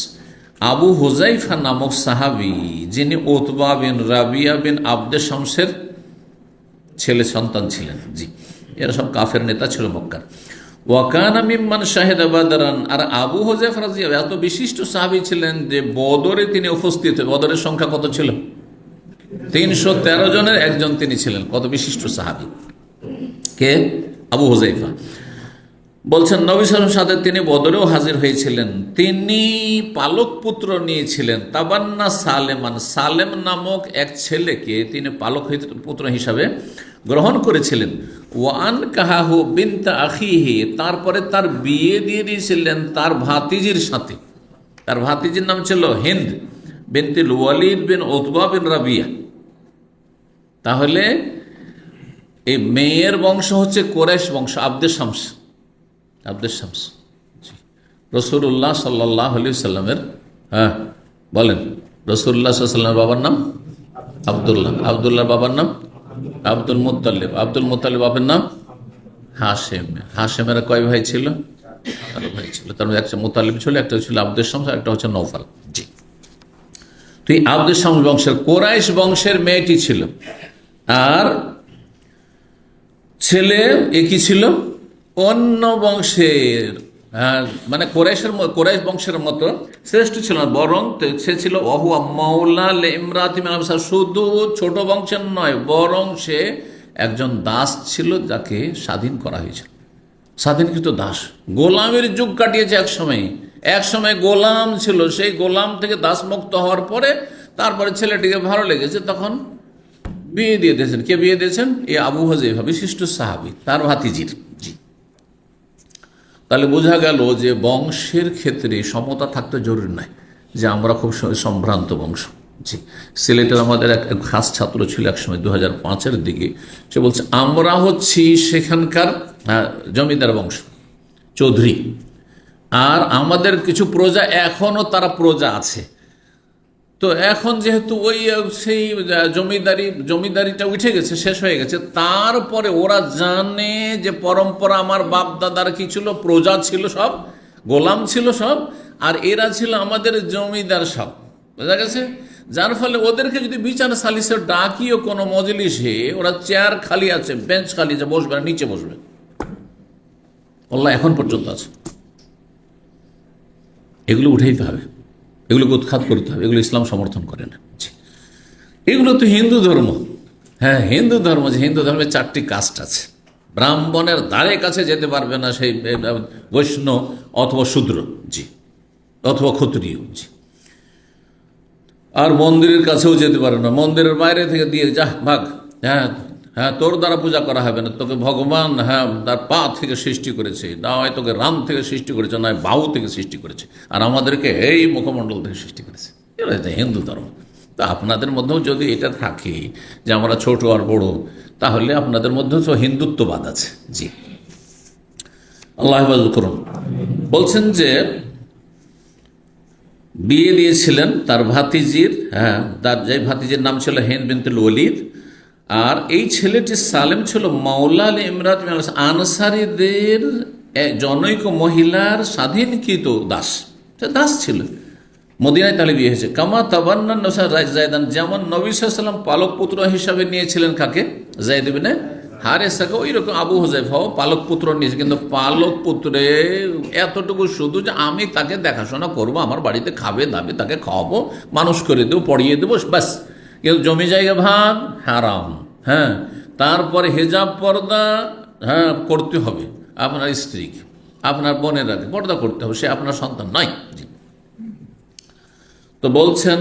S1: আবু হুযায়ফা নামক সাহাবী, যিনি উতবা বিন রাবিয়া বিন আব্দুশ শামসের ছেলে সন্তান ছিলেন। জি। এরা সব কাফের নেতা ছিল মক্কার। ওয়াকানা মিম্মান শাহিদা বাদরান, আর আবু হুযায়ফা রাদিয়াল্লাহু এত বিশিষ্ট সাহাবী ছিলেন যে বদরে তিনি উপস্থিত। বদরের সংখ্যা কত ছিল? 313 জনের একজন তিনি ছিলেন। কত বিশিষ্ট সাহাবী কে? আবু হুযায়ফা। বলছেন নবী সাল্লাল্লাহু আলাইহি ওয়াসাল্লামের সাথে তিনি বদরেও হাজির হয়েছিলেন। তিনি পালক পুত্র নিয়েছিলেন, তাবান্না সালেমান, সালেম নামক এক ছেলেকে তিনি পালক পুত্র হিসাবে গ্রহণ করেছিলেন। ওয়ান কাহাহু বিনতা আখিহি, তারপরে তার বিয়ে দিয়ে দিয়েছিলেন তার ভাতিজির সাথে। তার ভাতিজির নাম ছিল হিন্দ বিনতুল ওয়ালিদ বিন উতবা বিন রাবিয়া। তাহলে এই মেয়ের বংশ হচ্ছে কোরাইশ বংশ, আব্দুশ শামস। রাসূলুল্লাহ সাল্লাল্লাহু আলাইহি ওয়াসাল্লামের, বলেন, রাসূলুল্লাহ সাল্লাল্লাহু আলাইহি ওয়াসাল্লামের বাবার নাম আব্দুল্লাহ, আব্দুল্লাহর বাবার নাম আব্দুল মুত্তালিব, আব্দুল মুত্তালিব বাবার নাম হাশেম। হাশেমের কয় ভাই ছিল? 11 ভাই ছিল। তার মধ্যে একটা মুত্তালিব ছিল, একটা ছিল আব্দুশ শামস, আর একটা হচ্ছে নওফাল। জি। তো এই আব্দুশ শামস বংশের, কোরাইশ বংশের মেয়েটি ছিল। আর ছেলে একই ছিল অন্য বংশের, মানে কোরাইশ বংশের মতো শ্রেষ্ঠ ছিল না, বরং সে ছিল ওহুয়া মাওলা লিমরাতি মিনাল আনসার, শুধু ছোট বংশের নয়, বরং সে একজন দাস ছিল যাকে স্বাধীন করা হয়েছিল, স্বাধীনকৃত দাস। গোলামের যুগ কাটিয়েছে এক সময় গোলাম ছিল, সেই গোলাম থেকে দাস মুক্ত হওয়ার পরে তারপরে ছেলেটিকে ভালো লেগেছে, তখন বিয়ে দিয়ে দিয়েছেন। কে বিয়ে দিয়েছেন? এই আবু হুযায়ফা, বিশিষ্ট সাহাবী, তার ভাতিজির। জি। তাহলে বোঝা গেল যে বংশের ক্ষেত্রে সমতা থাকতে জরুরি নয় যে আমরা খুব সম্ভ্রান্ত বংশ। জি। সিলেটের আমাদের এক খাস ছাত্র ছিল একসময় 2005-এর দিকে, সে বলছে আমরা হচ্ছি সেখানকার জমিদার বংশ, চৌধুরী, আর আমাদের কিছু প্রজা, এখনও তারা প্রজা আছে। তো এখন যেহেতু ওই সেই জমিদারিটা উঠে গেছে, শেষ হয়ে গেছে, তারপরে ওরা জানে যে পরম্পরা আমার বাপ দাদার কি ছিল, প্রজা ছিল সব, গোলাম ছিল সব, আর এরা ছিল আমাদের জমিদার সব। বোঝা গেছে? যার ফলে ওদেরকে যদি বিচার সালিসে ডাকিও কোনো মজলিসে, ওরা চেয়ার খালি আছে, বেঞ্চ খালি আছে, বসবে না, নিচে বসবে। আল্লাহ এখন পর্যন্ত আছে। এগুলো উঠাইতে হবে, এগুলোকে উৎখাত করতে হবে, এগুলো ইসলাম সমর্থন করে না। এগুলো তো হিন্দু ধর্ম। হ্যাঁ, হিন্দু ধর্ম, যে হিন্দু ধর্মের 4টি কাস্ট আছে, ব্রাহ্মণের ধারে কাছে যেতে পারবে না সেই বৈষ্ণব অথবা শূদ্র, জি, অথবা ক্ষত্রিয়, জি। আর মন্দিরের কাছেও যেতে পারবে না, মন্দিরের বাইরে থেকে দিয়ে যা ভাগ, হ্যাঁ তোর দ্বারা পূজা করা হবে না, তোকে ভগবান তার পা থেকে সৃষ্টি করেছে, না হয় তোকে রাম থেকে সৃষ্টি করেছে, নয় বাহু থেকে সৃষ্টি করেছে, আর আমাদেরকে এই মুখমণ্ডল থেকে সৃষ্টি করেছে। এটা হিন্দু ধর্ম। তা আপনাদের মধ্যেও যদি এটা থাকে যে আমরা ছোট আর বড়, তাহলে আপনাদের মধ্যেও তো হিন্দুত্ববাদ আছে। জি, আল্লাহ হেফাজত করুন। বলছেন যে বিয়ে দিয়েছিলেন তার ভাতিজির, তার যে ভাতিজির নাম ছিল হিন্দ বিনতুল ওয়ালিদ, আর এই ছেলেটি সালেম ছিল মাওলা ইমরাত আনসারীদের জনৈক মহিলার স্বাধীনকৃত দাস, সে দাস ছিল, মদিনায় তাহলে বিয়ে হয়েছে। কামা তাবান্না জায়দান, যেমন নবী সাল্লাল্লাহু আলাইহি ওয়াসাল্লাম পালক পুত্র হিসাবে নিয়েছিলেন কাকে? যায়েদ ইবনে হারেসাকে, ওই রকম আবু হুযায়ফাও পালক পুত্র নিয়েছে। কিন্তু পালক পুত্রে এতটুকু শুধু যে আমি তাকে দেখাশোনা করব, আমার বাড়িতে খাবে দাবে, তাকে খাওয়াবো, মানুষ করে দেবো, পড়িয়ে দেবো, ব্যাস। কিন্তু জমি জায়গা ভাগ হারাম। হ্যাঁ, তারপরে হেজাব পর্দা হ্যাঁ করতে হবে আপনার স্ত্রীকে, আপনার বোনের আগে পর্দা করতে হবে, সে আপনার সন্তান নয়। তো বলছেন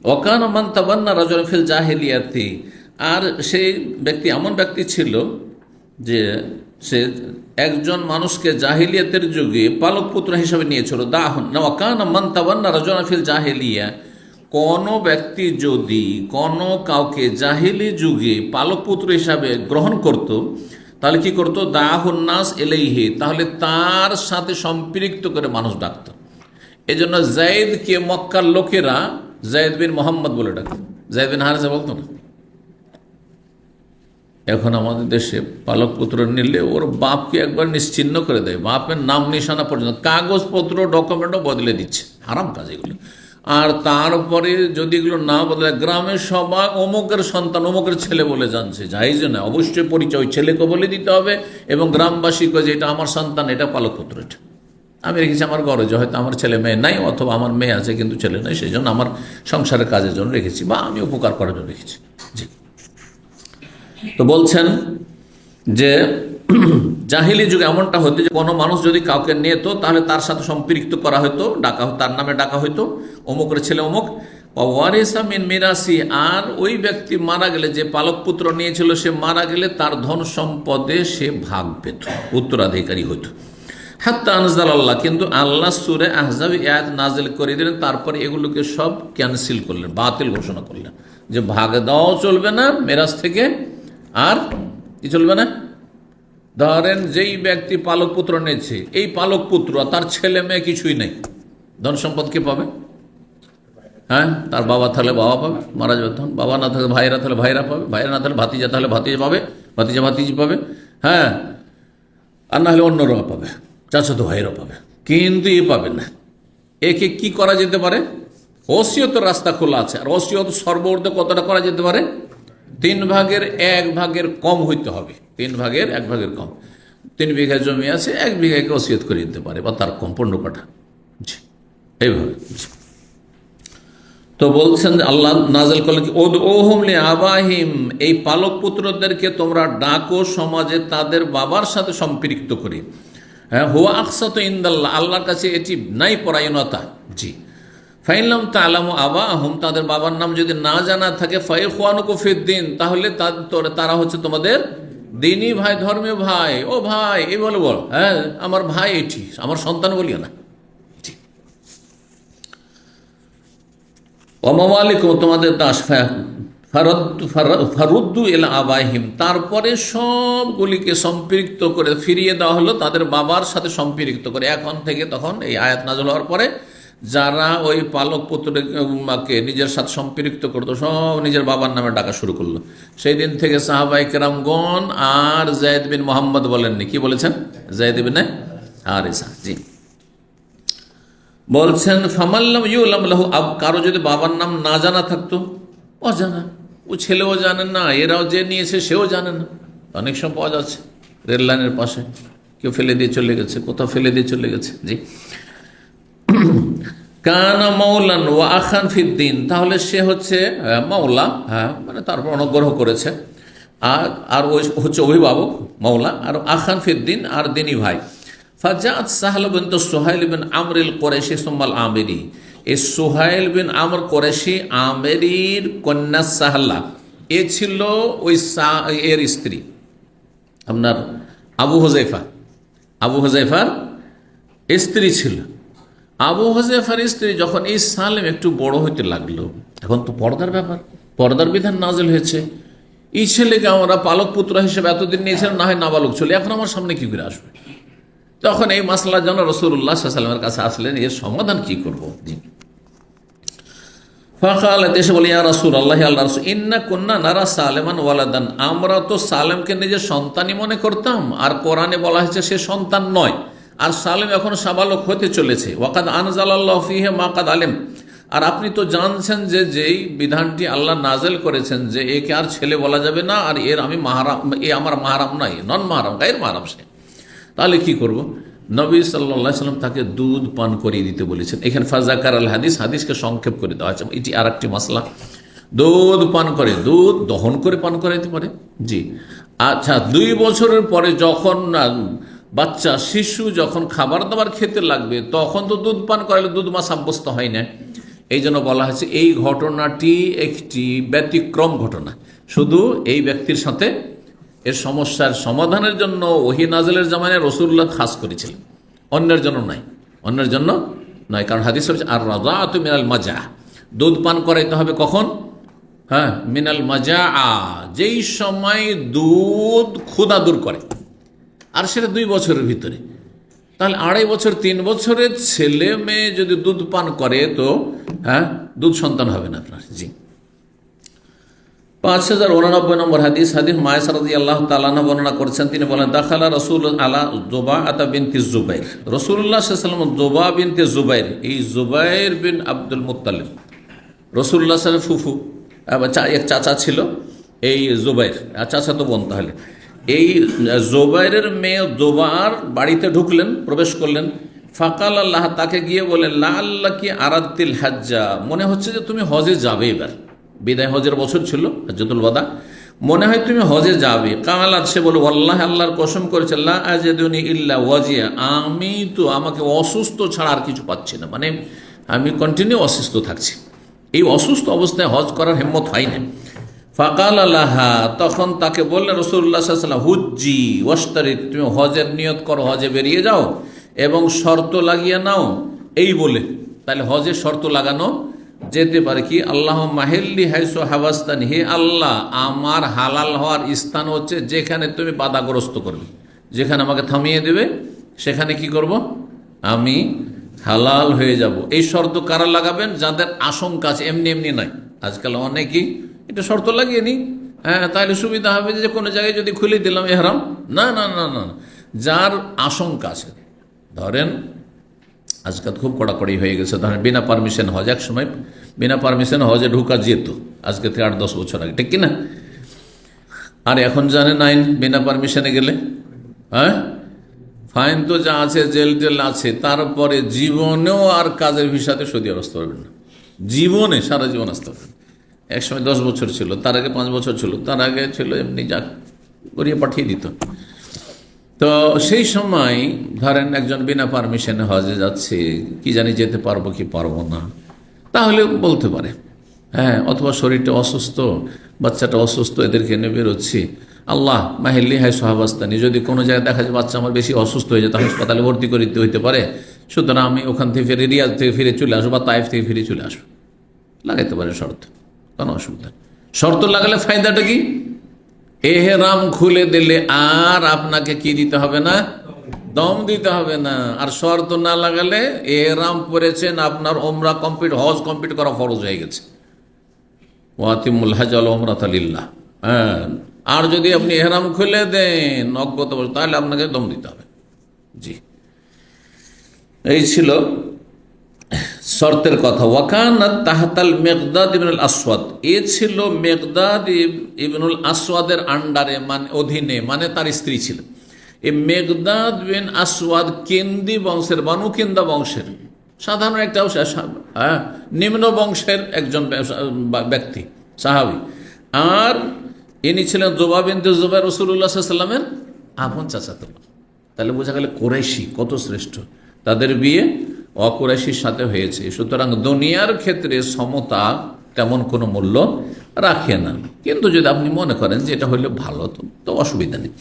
S1: ওয়াকান মান তাবান্না রাজুলান ফিল জাহিলিয়াতি, আর সেই ব্যক্তি এমন ব্যক্তি ছিল যে সে একজন মানুষকে জাহিলিয়াতের যুগে পালক পুত্র হিসাবে নিয়েছিল। ওয়াকান মান তাবান্না রাজুলান ফিল জাহিলিয়া, কোনো ব্যক্তি যদি কোনো কাউকে জাহিলি যুগে পালক পুত্র হিসাবে গ্রহণ করত, তাহলে কি করতো? দাহুন নাস এলাইহি, তাহলে তার সাথে সম্পৃক্ত করে মানুষ ডাকত। এই জন্য যায়েদকে মক্কার লোকেরা যায়েদ বিন মোহাম্মদ বলে ডাকত, যায়েদ বিন হারেসা বলতো না। এখন আমাদের দেশে পালক পুত্র নিলে ওর বাপকে একবার নিশ্চিহ্ন করে দেয়, বাপের নাম নিশানা পর্যন্ত, কাগজপত্র ডকুমেন্টও বদলে দিচ্ছে, হারাম কাজ এগুলো। আর তারপরে যদি এগুলো না বদলে, গ্রামের সবাই অমুকের সন্তান, অমুকের ছেলে বলে জানছে, জায়েজ না, অবশ্যই পরিচয় ওই ছেলেকে বলে দিতে হবে এবং গ্রামবাসীকে যে এটা আমার সন্তান, এটা পালক পুত্র। এটা আমি রেখেছি আমার গরজে, হয়তো আমার ছেলে মেয়ে নাই, অথবা আমার মেয়ে আছে কিন্তু ছেলে নাই, সেই জন্য আমার সংসারের কাজের জন্য রেখেছি, বা আমি উপকার করার জন্য রেখেছি। জি। তো বলছেন যে জাহিলি যুগে এমনটা হতো যে কোনো মানুষ যদি কাউকে নিত, তাহলে তার সাথে সম্পৃক্ত করা হতো, ডাকা, তার নামে ডাকা হতো, অমুকের ছেলে অমুক। ওয়ারিসা মিন মিরাসি, আর ওই ব্যক্তি মারা গেলে, যে পালক পুত্র নিয়েছিল সে মারা গেলে তার ধন সম্পদে সে ভাগ পেত, উত্তরাধিকারী হতো। হাত্তা আনজাল আল্লাহ, কিন্তু আল্লাহ সূরা আহজাব আয়াত নাজিল করে দিলেন, তারপরে এগুলোকে সব ক্যান্সেল করলেন, বাতিল ঘোষণা করলেন, যে ভাগ দেওয়াও চলবে না মেরাজ থেকে, আর কি চলবে না। ধরেন যেই ব্যক্তি পালক পুত্র নিয়েছে, এই পালক পুত্র তার ছেলে মেয়ে কিছুই নেই, ধন সম্পদ কে পাবে? হ্যাঁ, তার বাবা থাকলে বাবা পাবে, মারা যাবে তখন, বাবা না থাকলে ভাইরা থাকলে ভাইরা পাবে, ভাইরা না থাকলে ভাতিজা থাকলে ভাতিজা পাবে, ভাতিজা ভাতিজি পাবে, হ্যাঁ, আর না হলে অন্যরা পাবে, চাচাতো ভাইরা পাবে, কিন্তু এ পাবে না। একে কি করা যেতে পারে? ওসিয়তের রাস্তা খোলা আছে, আর ওসিয়ত সর্বর্ধে কতটা করা যেতে পারে? 3/1 কম হইতে হবে, 3/1 কম। 3 বিঘা জমি আছে, 1 বিঘাকে ওসিয়ত করে দিতে পারে, বা তার কম 15 কাঠা। জি, এইভাবে। তো বলছেন আল্লাহ নাযিল করলেন কি ওহুম লি আবাহিম, এই পালক পুত্রদেরকে তোমরা ডাকো সমাজে তাদের বাবার সাথে সম্পৃক্ত করে। হ্যাঁ, হুয়া আকসাতু ইনদাল্লাহ, আল্লাহর কাছে এটি নাই পরায়ণতা। জি। ফাইনলাম তাআলামু আবাহুম, তাদের বাবার নাম যদি না জানা থাকে, ফাইখওয়ানুকুম ফিদ্দিন, তাহলে তারা হচ্ছে তোমাদের দিনী ভাই, ধর্মীয় ভাই। ও ভাই এই বলে বল, হ্যাঁ আমার ভাই এটি, আমার সন্তান বলিও না। ওমালিকুম, তোমাদের দাস, ফারুদ্দু ইলা আবাহিম, তারপরে সবগুলিকে সম্পৃক্ত করে ফিরিয়ে দেওয়া হলো তাদের বাবার সাথে সম্পৃক্ত করে। এখন থেকে তখন এই আয়াত নাযিল হওয়ার পরে যারা ওই পালক পুত্রকে নিজের সাথে সম্পৃক্ত করতো, সব নিজের বাবার নামে ডাকা শুরু করলো। সেই দিন থেকে সাহাবায়ে কেরামগণ আর যায়েদ বিন মোহাম্মদ বলেননি, কি বলেছেন? যায়েদ বিন হারেসা। জি। বলছেন ফামাল্লাম ইউলাম লাহু, কারো যদি বাবার নাম না জানা থাকতো, অজানা, ও ছেলেও জানেন না, এরাও যে নিয়েছে সেও জানে না। অনেক সময় পাওয়া যাচ্ছে রেল লাইনের পাশে কেউ ফেলে দিয়ে চলে গেছে, কোথাও ফেলে দিয়ে চলে গেছে। জি। কানা মাওলান ওয়া আখান ফিদ্দিন, তাহলে সে হচ্ছে মাওলা, হ্যাঁ মানে তারপর অনুগ্রহ করেছে, আর ওই হচ্ছে অভিভাবক মাওলা, আর আখান ফিদ্দিন আর দিনী ভাই। ফাজাত সাহল বিনত সুহাইল বিন আমরিল কুরাইশি সুম্মাল আমিরি, এই সুহাইল বিন আমর কুরাইশি আমেরির কন্যা সাহলা, এ ছিল ওই এর স্ত্রী আপনার আবু হুযায়ফার স্ত্রী ছিল। আবু হুযায়ফার স্ত্রী যখন এই সালেম একটু বড় হইতে লাগলো, এখন তো পর্দার ব্যাপার, পর্দার বিধান নাজিল হয়েছে। এই ছেলেকে আমরা পালক পুত্র হিসেবে এতদিন নিয়েছিলাম, না হয় নাবালক ছিল, এখন আমার সামনে কি করে আসবে? তখন এই মাসলার জন্য রাসূলুল্লাহ সাল্লাল্লাহু আলাইহি ওয়াসাল্লামের কাছে আসলেন, এর সমাধান কি করব? ফাকালাত, এসে বলি, ইয়া রাসূলুল্লাহ, আল্লাহর রাসূল, ইন্না কুন্না নারা সালেমান ওয়ালাদান, আমরা তো সালেমকে নিজের সন্তানই মনে করতাম, আর কোরআনে বলা হয়েছে সে সন্তান নয়, আর সালেম এখন সাবালক হতে চলেছে। ওয়াকাদ আনজালাল্লাহু ফীহি মা কাদ আলিম, আর আপনি তো জানছেন যে যেই বিধানটি আল্লাহ নাজেল করেছেন যে একে আর ছেলে বলা যাবে না, আর এর আমি মাহারাম, এ আমার মাহারাম নাই, নন মাহারাম, গায়ের মাহারাম সে। তাহলে কি করব? নবী সাল্লাল্লাহু আলাইহি সাল্লাম তাকে দুধ পান করিয়ে দিতে বলেছেন। এখানে ফাজাকার আল হাদিস, হাদিসকে সংক্ষেপ করে দেওয়া হয়েছে। এটি আর একটি মাসলা, দুধ পান করে, দুধ দহন করে পান করাইতে পারে। জি, আচ্ছা, 2 বছরের পরে যখন বাচ্চা শিশু যখন খাবার দাবার খেতে লাগবে তখন তো দুধ পান করালে দুধ মা সাব্যস্ত হয় না। এই জন্য বলা হয়েছে এই ঘটনাটি একটি ব্যতিক্রম ঘটনা, শুধু এই ব্যক্তির সাথে এর সমস্যার সমাধানের জন্য ওহী নাযিলের জামানায় রাসূলুল্লাহ খাস করেছিলেন, অন্যের জন্য নয়, অন্যের জন্য নয়। কারণ হাদিস হচ্ছে আর রাযাআতু মিনাল মাজা, দুধ পান করাইতে হবে কখন? হ্যাঁ, মিনাল মাজা, যেই সময় দুধ ক্ষুধা দূর করে, আর সেটা 2 বছরের ভিতরে। তাহলে 2.5 বছর 3 বছরের ছেলে মেয়ে যদি দুধ পান করে তো হ্যাঁ, দুধ সন্তান হবে না আপনার। জি, 5089 নম্বর হাদিস, হাদিস মায়েশা রাদিয়াল্লাহু তাআলা আনহা বর্ণনা করেছেন। তিনি বলেন, দাখালা রাসূল আলা যুবাআতা বিনতি যুবাইর, রাসূলুল্লাহ সাল্লাল্লাহু আলাইহি ওয়াসাল্লাম যুবা বিনতে যুবাইর, এই যুবাইর বিন আব্দুল মুত্তালিব রাসূলুল্লাহ সাল্লাল্লাহু আলাইহি ফুফু, এক চাচা ছিল এই যুবাইর, চাচা তো বোন। তাহলে এই যুবাইরের মেয়ে যুবার বাড়িতে ঢুকলেন, প্রবেশ করলেন। ফাকাল আল্লাহ, তাকে গিয়ে বলেন, লাআল্লাকি আরাদতিল হাজ্জা, মনে হচ্ছে যে তুমি হজে যাবে এবার, বিদায় হজের বছর ছিল, হজ্জাতুল ওয়াদা, মনে হয় তুমি হজে যাবে। কালাত, সে বলে, ওয়াল্লাহি, আল্লাহর কসম করেছে, লা আজিদুনি ইল্লা ওয়াজিয়া, আমি তো আমাকে অসুস্থ ছাড়া আর কিছু পাচ্ছি না, মানে আমি কন্টিনিউ অসুস্থ থাকছি, এই অসুস্থ অবস্থায় হজ করার হিম্মত হয় না। ফাকাল আল্লাহা, তখন তাকে বললেন রাসূলুল্লাহ সাল্লাল্লাহু আলাইহি ওয়াসাল্লাম, হুজ্জি ওয়াশতারি, তুমি হজের নিয়ত করো, হজে বেরিয়ে যাও এবং শর্ত লাগিয়ে নাও, এই বলে। তাহলে হজের শর্ত লাগানো যেতে পারে কি? আল্লাহ মাহিল্লি হাইসু হাওয়াস্তানি, হে আল্লাহ, আমার হালাল হওয়ার স্থান হচ্ছে যেখানে তুমি বাধাগ্রস্ত করবে, যেখানে আমাকে থামিয়ে দেবে সেখানে কি করব? আমি হালাল হয়ে যাব। এই শর্ত কারা লাগাবেন? যাদের আশঙ্কা আছে, এমনি এমনি নয়। আজকাল অনেকেই এটা শর্ত লাগিয়ে নি, হ্যাঁ তাহলে সুবিধা হবে যে কোনো জায়গায় যদি খুলে দিলাম এহরাম, না না না না, যার আশঙ্কা আছে। ধরেন আজকাল খুব কড়াকড়ি হয়ে গেছে, ধরেন বিনা পারমিশন হজ, এক সময় বিনা পারমিশন হজে ঢুকা যেত, আজকে থেকে 8-10 বছর আগে, ঠিক কিনা? আর এখন জানেন আইন, বিনা পারমিশনে গেলে হ্যাঁ ফাইন তো যা আছে, জেল টেল আছে, তারপরে জীবনেও আর কাজের ভিসাতে সৌদি আরব আসতে পারবেন না, জীবনে সারা জীবন আসতে পারবেন। এক সময় 10 বছর ছিল, তার আগে 5 বছর ছিল, তার আগে ছিল এমনি যা করিয়ে পাঠিয়ে দিত। তো সেই সময় ধরেন একজন বিনা পারমিশনে হজে যাচ্ছে, কি জানি যেতে পারবো কি পারবো না, তাহলে বলতে পারে হ্যাঁ, অথবা শরীরটা অসুস্থ, বাচ্চাটা অসুস্থ, এদেরকে নিয়ে বেরোচ্ছি, আল্লাহ মাহিল্লি হাই সোহাবাস্তানি, যদি কোনো জায়গায় দেখা যায় বাচ্চা আমার বেশি অসুস্থ হয়ে যায়, তাহলে হাসপাতালে ভর্তি করে দিতে হইতে পারে, সুতরাং আমি ওখান থেকে ফিরে রিয়াজ থেকে ফিরে চলে আসবো বা তাইফ থেকে ফিরে চলে আসবো, লাগাইতে পারে শর্ত, কোনো অসুবিধা। শর্ত লাগালে ফায়দাটা কি? এহরাম খুলে দিলে আর আপনাকে কি দিতে হবে না? দম দিতে হবে না। আর শর্ত না লাগালে এহরাম পরেছেন, আপনার ওমরা কমপ্লিট, হজ কমপ্লিট করা ফরজ হয়ে গেছে। ওয়াতিমুল হজ ওয়াল উমরাতা লিল্লাহ। হ্যাঁ, আর যদি আপনি এহরাম খুলে দেন অজ্ঞত বসে, তাহলে আপনাকে দম দিতে হবে। জি, এই ছিল শর্তের কথা। ওয়াকানাত তাহতাল মিকদাদ ইবনুল আসওয়াদ, এ ছিল মিকদাদ ইবনুল আসওয়াদের আন্ডারে, মানে অধীনে, মানে তার স্ত্রী ছিলেন। এই মিকদাদ বিন আসওয়াদ কিন্দি বংশের, বানু কিন্দা বংশের সাধারণ একটা নিম্ন বংশের একজন ব্যক্তি, সাহাবী। আর ইনি ছিলেন যুবা বিনতে যুবাইর, রাসূলুল্লাহ সাল্লাল্লাহু আলাইহি ওয়াসাল্লামের আপন চাচাতো বোন। তাহলে বোঝা গেল কুরাইশি কত শ্রেষ্ঠ, তাদের বিয়ে অকুরাইশির সাথে হয়েছে। সুতরাং দুনিয়ার ক্ষেত্রে সমতা তেমন কোনো মূল্য রাখে না, কিন্তু যদি আপনি মনে করেন যে এটা হইলে ভালো, তো অসুবিধা নেই।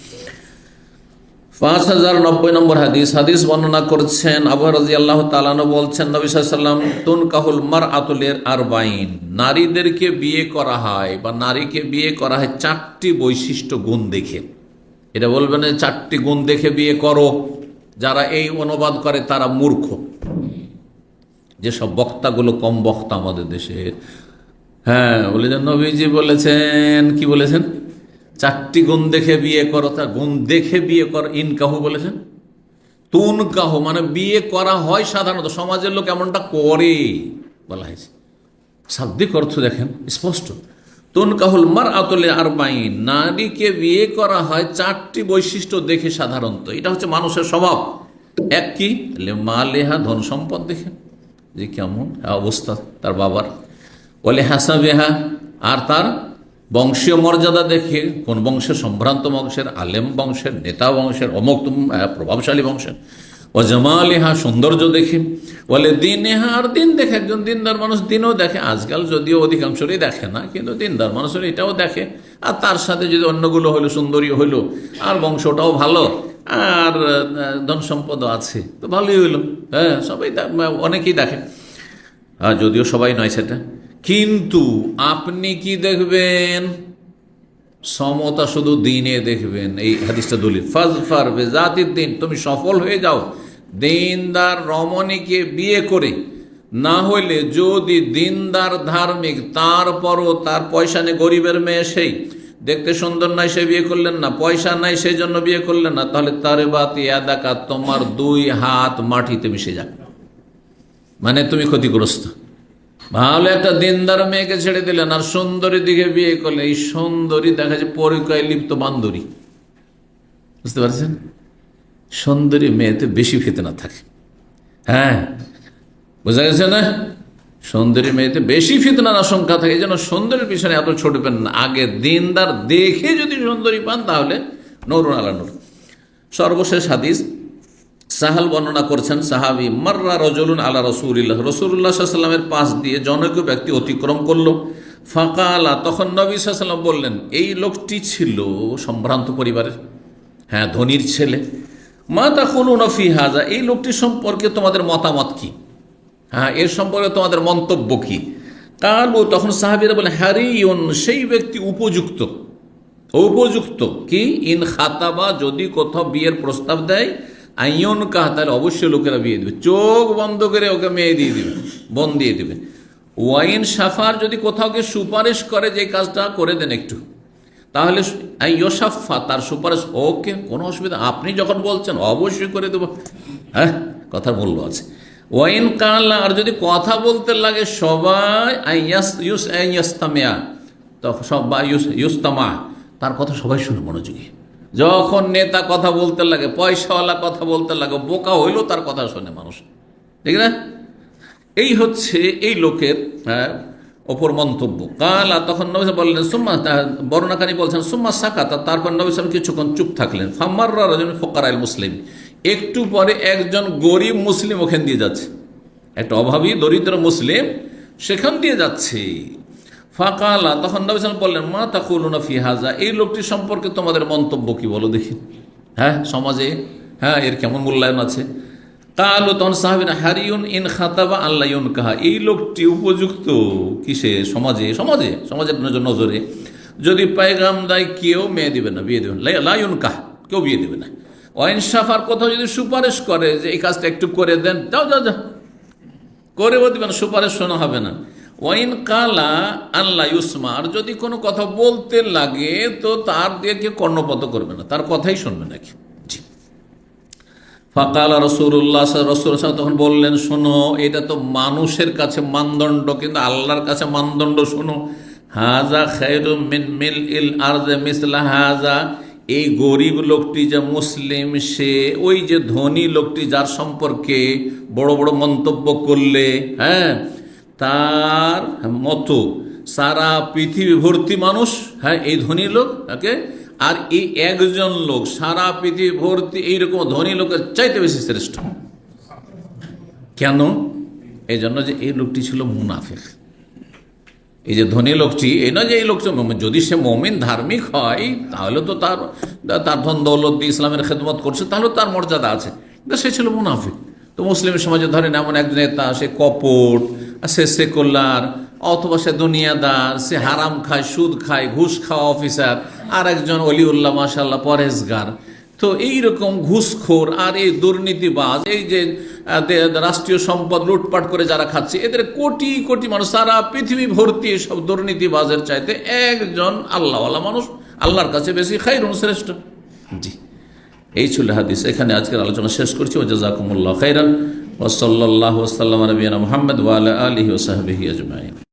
S1: 5090 নম্বর হাদিস, হাদিস বর্ণনা করছেন আবু রাদিয়াল্লাহু তাআলা আনহু বলছেন, নবী সাল্লাল্লাহু আলাইহি ওয়াসাল্লাম, তুনকাহুল মারআতু লিআরবাঈন, নারীদেরকে বিয়ে করা হয় বা নারীকে বিয়ে করা হয় 4টি বৈশিষ্ট্য গুণ দেখে। এটা বলবেন যে 4টি গুণ দেখে বিয়ে করো, যারা এই অনুবাদ করে তারা মূর্খ। যেসব বক্তাগুলো কম বক্তা আমাদের দেশে, হ্যাঁ, বলে যে নবীজি বলেছেন, কি বলেছেন? 4টি গুণ দেখে বিয়ে করো। তা গুণ দেখে বিয়ে করো, ইনকাহু বলেছেন। তুনকাহ মানে বিয়ে করা হয় সাধারণত, সমাজের লোক এমনটা করে বলা হয়েছে। শাব্দিক অর্থ দেখেন স্পষ্ট। তুনকাহুল মারআতুলি আরবাঈন, নারীকে বিয়ে করা হয় 4টি বৈশিষ্ট্য দেখে সাধারণত। এটা হচ্ছে মানুষের স্বভাব। এক কি? মালেহা, ধন সম্পদ দেখে যে কেমন অবস্থা তার বাবার। বলে হাসাবেহা, আর তার বংশীয় মর্যাদা দেখে, কোন বংশের, সম্ভ্রান্ত বংশের, আলেম বংশের, নেতা বংশের, অমুক প্রভাবশালী বংশের। ও জামালেহা, সৌন্দর্য দেখে। বলে দিনেহা, আর দিন দেখে। একজন দিনদার মানুষ দিনও দেখে, আজকাল যদিও অধিকাংশই দেখে না, কিন্তু দিনদার মানুষের এটাও দেখে। আর তার সাথে যদি অন্যগুলো হইলো, সুন্দরী হইলো, আর বংশটাও ভালো, আর ধন সম্পদও আছে, তো ভালোই হইলো। হ্যাঁ, সবাই অনেকেই দেখে, আর যদিও সবাই নয় সেটা। কিন্তু আপনি কি দেখবেন? সমতা শুধু দিনে দেখবেন। এই হাদিসটা দলিল, ফাজফার বেজাতির দিন, তুমি সফল হয়ে যাও দিনদার রমণীকে বিয়ে করে। না হইলে যদি দিনদার ধার্মিক, তারপরও তার পয়সা নেই, গরিবের মেয়ে, সেই দেখতে সুন্দর নাই, সে বিয়ে করলেন না, পয়সা নাই সেই জন্য বিয়ে করলেন না, তাহলে তারে বাতি আদাকা, তোমার 2 হাত মাটিতে মিশে যাক, মানে তুমি ক্ষতিগ্রস্ত। ভালো একটা দিনদার মেয়েকে ছেড়ে দিলেন আর সুন্দরী দিকে বিয়ে করলেন, এই সুন্দরী দেখা যায় পরিচয় লিপ্ত বান্দরী। বুঝতে পারছেন? সুন্দরী মেয়েতে বেশি ফিতনা থাকে। হ্যাঁ, বোঝা গেছে না? সুন্দরী মেয়েতে বেশি ফিতনার আশঙ্কা থাকে। এই জন্য সুন্দরীর পিছনে এত ছুটবেন না, আগে দিনদার দেখে যদি সুন্দরী পান তাহলে নূরুন আলা নূর। সর্বশেষ হাদিস, সাহাল বর্ণনা করছেন, সাহাবী, মাররা রাজুলুন আলা রাসূলিল্লাহ, রাসূলুল্লাহ সাল্লাল্লাহু আলাইহি ওয়াসাল্লামের পাশ দিয়ে জনৈক ব্যক্তি অতিক্রম করলো। ফাকালা, তখন নবী সাল্লাল্লাহু আলাইহি ওয়াসাল্লাম বললেন, এই লোকটি ছিল সম্ভ্রান্ত পরিবারের, হ্যাঁ, ধনীর ছেলে। মা তাকুলুনা ফি হাযা, এই লোকটি সম্পর্কে তোমাদের মতামত কি? হ্যাঁ, এর সম্পর্কে তোমাদের মন্তব্য কি? কালু, তখন সাহাবীরা বলেন, হারিয়ুন, সেই ব্যক্তি উপযুক্ত। উপযুক্ত কি? ইন খাতাবা, যদি কোথাও বিয়ের প্রস্তাব দেয়, আইয়ন কাহ, তাহলে অবশ্যই লোকেরা বিয়ে দেবে, চোখ বন্ধ করে ওকে মেয়ে দিয়ে দেবে, বোন দিয়ে দেবে। ওয়াইন সাফার, যদি কোথাও কে সুপারিশ করে যে কাজটা করে দেন একটু, তাহলে আইয়সাফা, তার সুপারিশ, ওকে, কোনো অসুবিধা, আপনি যখন বলছেন অবশ্যই করে দেবো। হ্যাঁ, কথার মূল্য আছে। ওয়াইন কাল্লা, আর যদি কথা বলতে লাগে সবাই, আইয়াস্তামিয়া, তখন সব, বা ইউস্তামা, তার কথা সবাই শুনে মনোযোগী। যখন নেতা কথা বলতে লাগে, পয়সাওয়ালা কথা বলতে লাগে, বোকা হইলেও তার কথা শোনে মানুষ, ঠিক না? এই হচ্ছে এই লোকের ওপর মন্তব্য। কালা, তখন নবী সাল্লাল্লাহু আলাইহি ওয়াসাল্লাম বললেন, সুম্মা, বর্ণনাকারী বলছেন, সুম্মা সাকাতা, তারপর নবী সাল্লাল্লাহু আলাইহি ওয়াসাল্লাম কিছুক্ষণ চুপ থাকলেন। ফামাররা রাজুলুন ফুকারাল মুসলিম, একটু পরে একজন গরিব মুসলিম ওখান দিয়ে যাচ্ছে, একটা অভাবী দরিদ্র মুসলিম সেখান দিয়ে যাচ্ছে। ফাকালা, তখন নবী সাল্লাল্লাহু আলাইহি ওয়াসাল্লাম বললেন, মা তাকুলুনা ফি হাযা, এই লোকটি সম্পর্কে তোমাদের মন্তব্য কি, বলো দেখি। হ্যাঁ, সমাজে হ্যাঁ এর কেমন মূল্যায়ন আছে? কালু, তখন সাহাবীরা, হারিউন ইন খাতাবা আল্লা ইউনকাহা, এই লোকটি উপযুক্ত কিসে? সমাজে, সমাজের নজরে যদি পায়গাম দেয়, কেউ মেয়ে দিবে না, বিয়ে দেবে না, লা ইউনকাহ, কেউ বিয়ে দেবে না। ওয়াইন সাফার, কোথাও যদি সুপারিশ করে যে এই কাজটা একটু করে দেন, যাও করেও দিবেন, সুপারিশ শোনা হবে না। ওয়াইন কালা আল্লাহ ইউসমা, আর যদি কোনো কথা বলতে লাগে তো তার দিয়ে কেউ কর্ণপাত করবে না, তার কথাই শুনবে নাকি। জি। ফাকালা রাসূলুল্লাহ, রাসূল তখন বললেন, শোনো, এটা তো মানুষের কাছে মানদণ্ড, কিন্তু আল্লাহর কাছে মানদণ্ড শোনো। হাজা খায়রুম মিন মিলইল আরদি মিসলা হাজা, এই গরিব লোকটি যে মুসলিম, সে ওই যে ধনী লোকটি যার সম্পর্কে বড় বড় মন্তব্য করলে, হ্যাঁ, তার মতো সারা পৃথিবী ভর্তি মানুষ, হ্যাঁ, এই ধনী লোক তাকে, আর এই একজন লোক সারা পৃথিবী ভর্তি এইরকম ধনী লোকের চাইতে বেশি শ্রেষ্ঠ। কেন? এই জন্য যে এই লোকটি ছিল মুনাফিক। এই যে ধনী লোকটি, এই নয় যে এই লোকটা, যদি সে মুমিন ধার্মিক হয় তাহলে তো তার ধন দৌলত দিয়ে ইসলামের খেদমত করছে, তাহলে তার মর্যাদা আছে, কিন্তু সে ছিল মুনাফিক। তো মুসলিম সমাজে ধরেন এমন এক নেতা, সে কপট, সে সেকুলার, অথবা সে দুনিয়াদার, সে হারাম খায়, সুদ খায়, ঘুষ খাওয়া অফিসার, আর একজন অলিউল্লাহ মাশাআল্লাহ পরহেজগার। তো এইরকম ঘুষখোর আর এই দুর্নীতিবাজ, এই যে রাষ্ট্রীয় সম্পদ লুটপাট করে যারা খাচ্ছে, এদের কোটি কোটি মানুষ, সারা পৃথিবী ভর্তি সব দুর্নীতিবাজের চাইতে একজন আল্লাহওয়ালা মানুষ আল্লাহর কাছে বেশি খায়রুন, শ্রেষ্ঠ। জি, এই ছিল হাদিস। এখানে আজকের আলোচনা শেষ করছি। ওয়া জাযাকুমুল্লাহু খাইরান ওয়া সাল্লাল্লাহু ওয়া সাল্লামা আলা নবিয়িনা মুহাম্মদ ওয়া আলা আলিহি ওয়া সাহবিহি আজমাইন।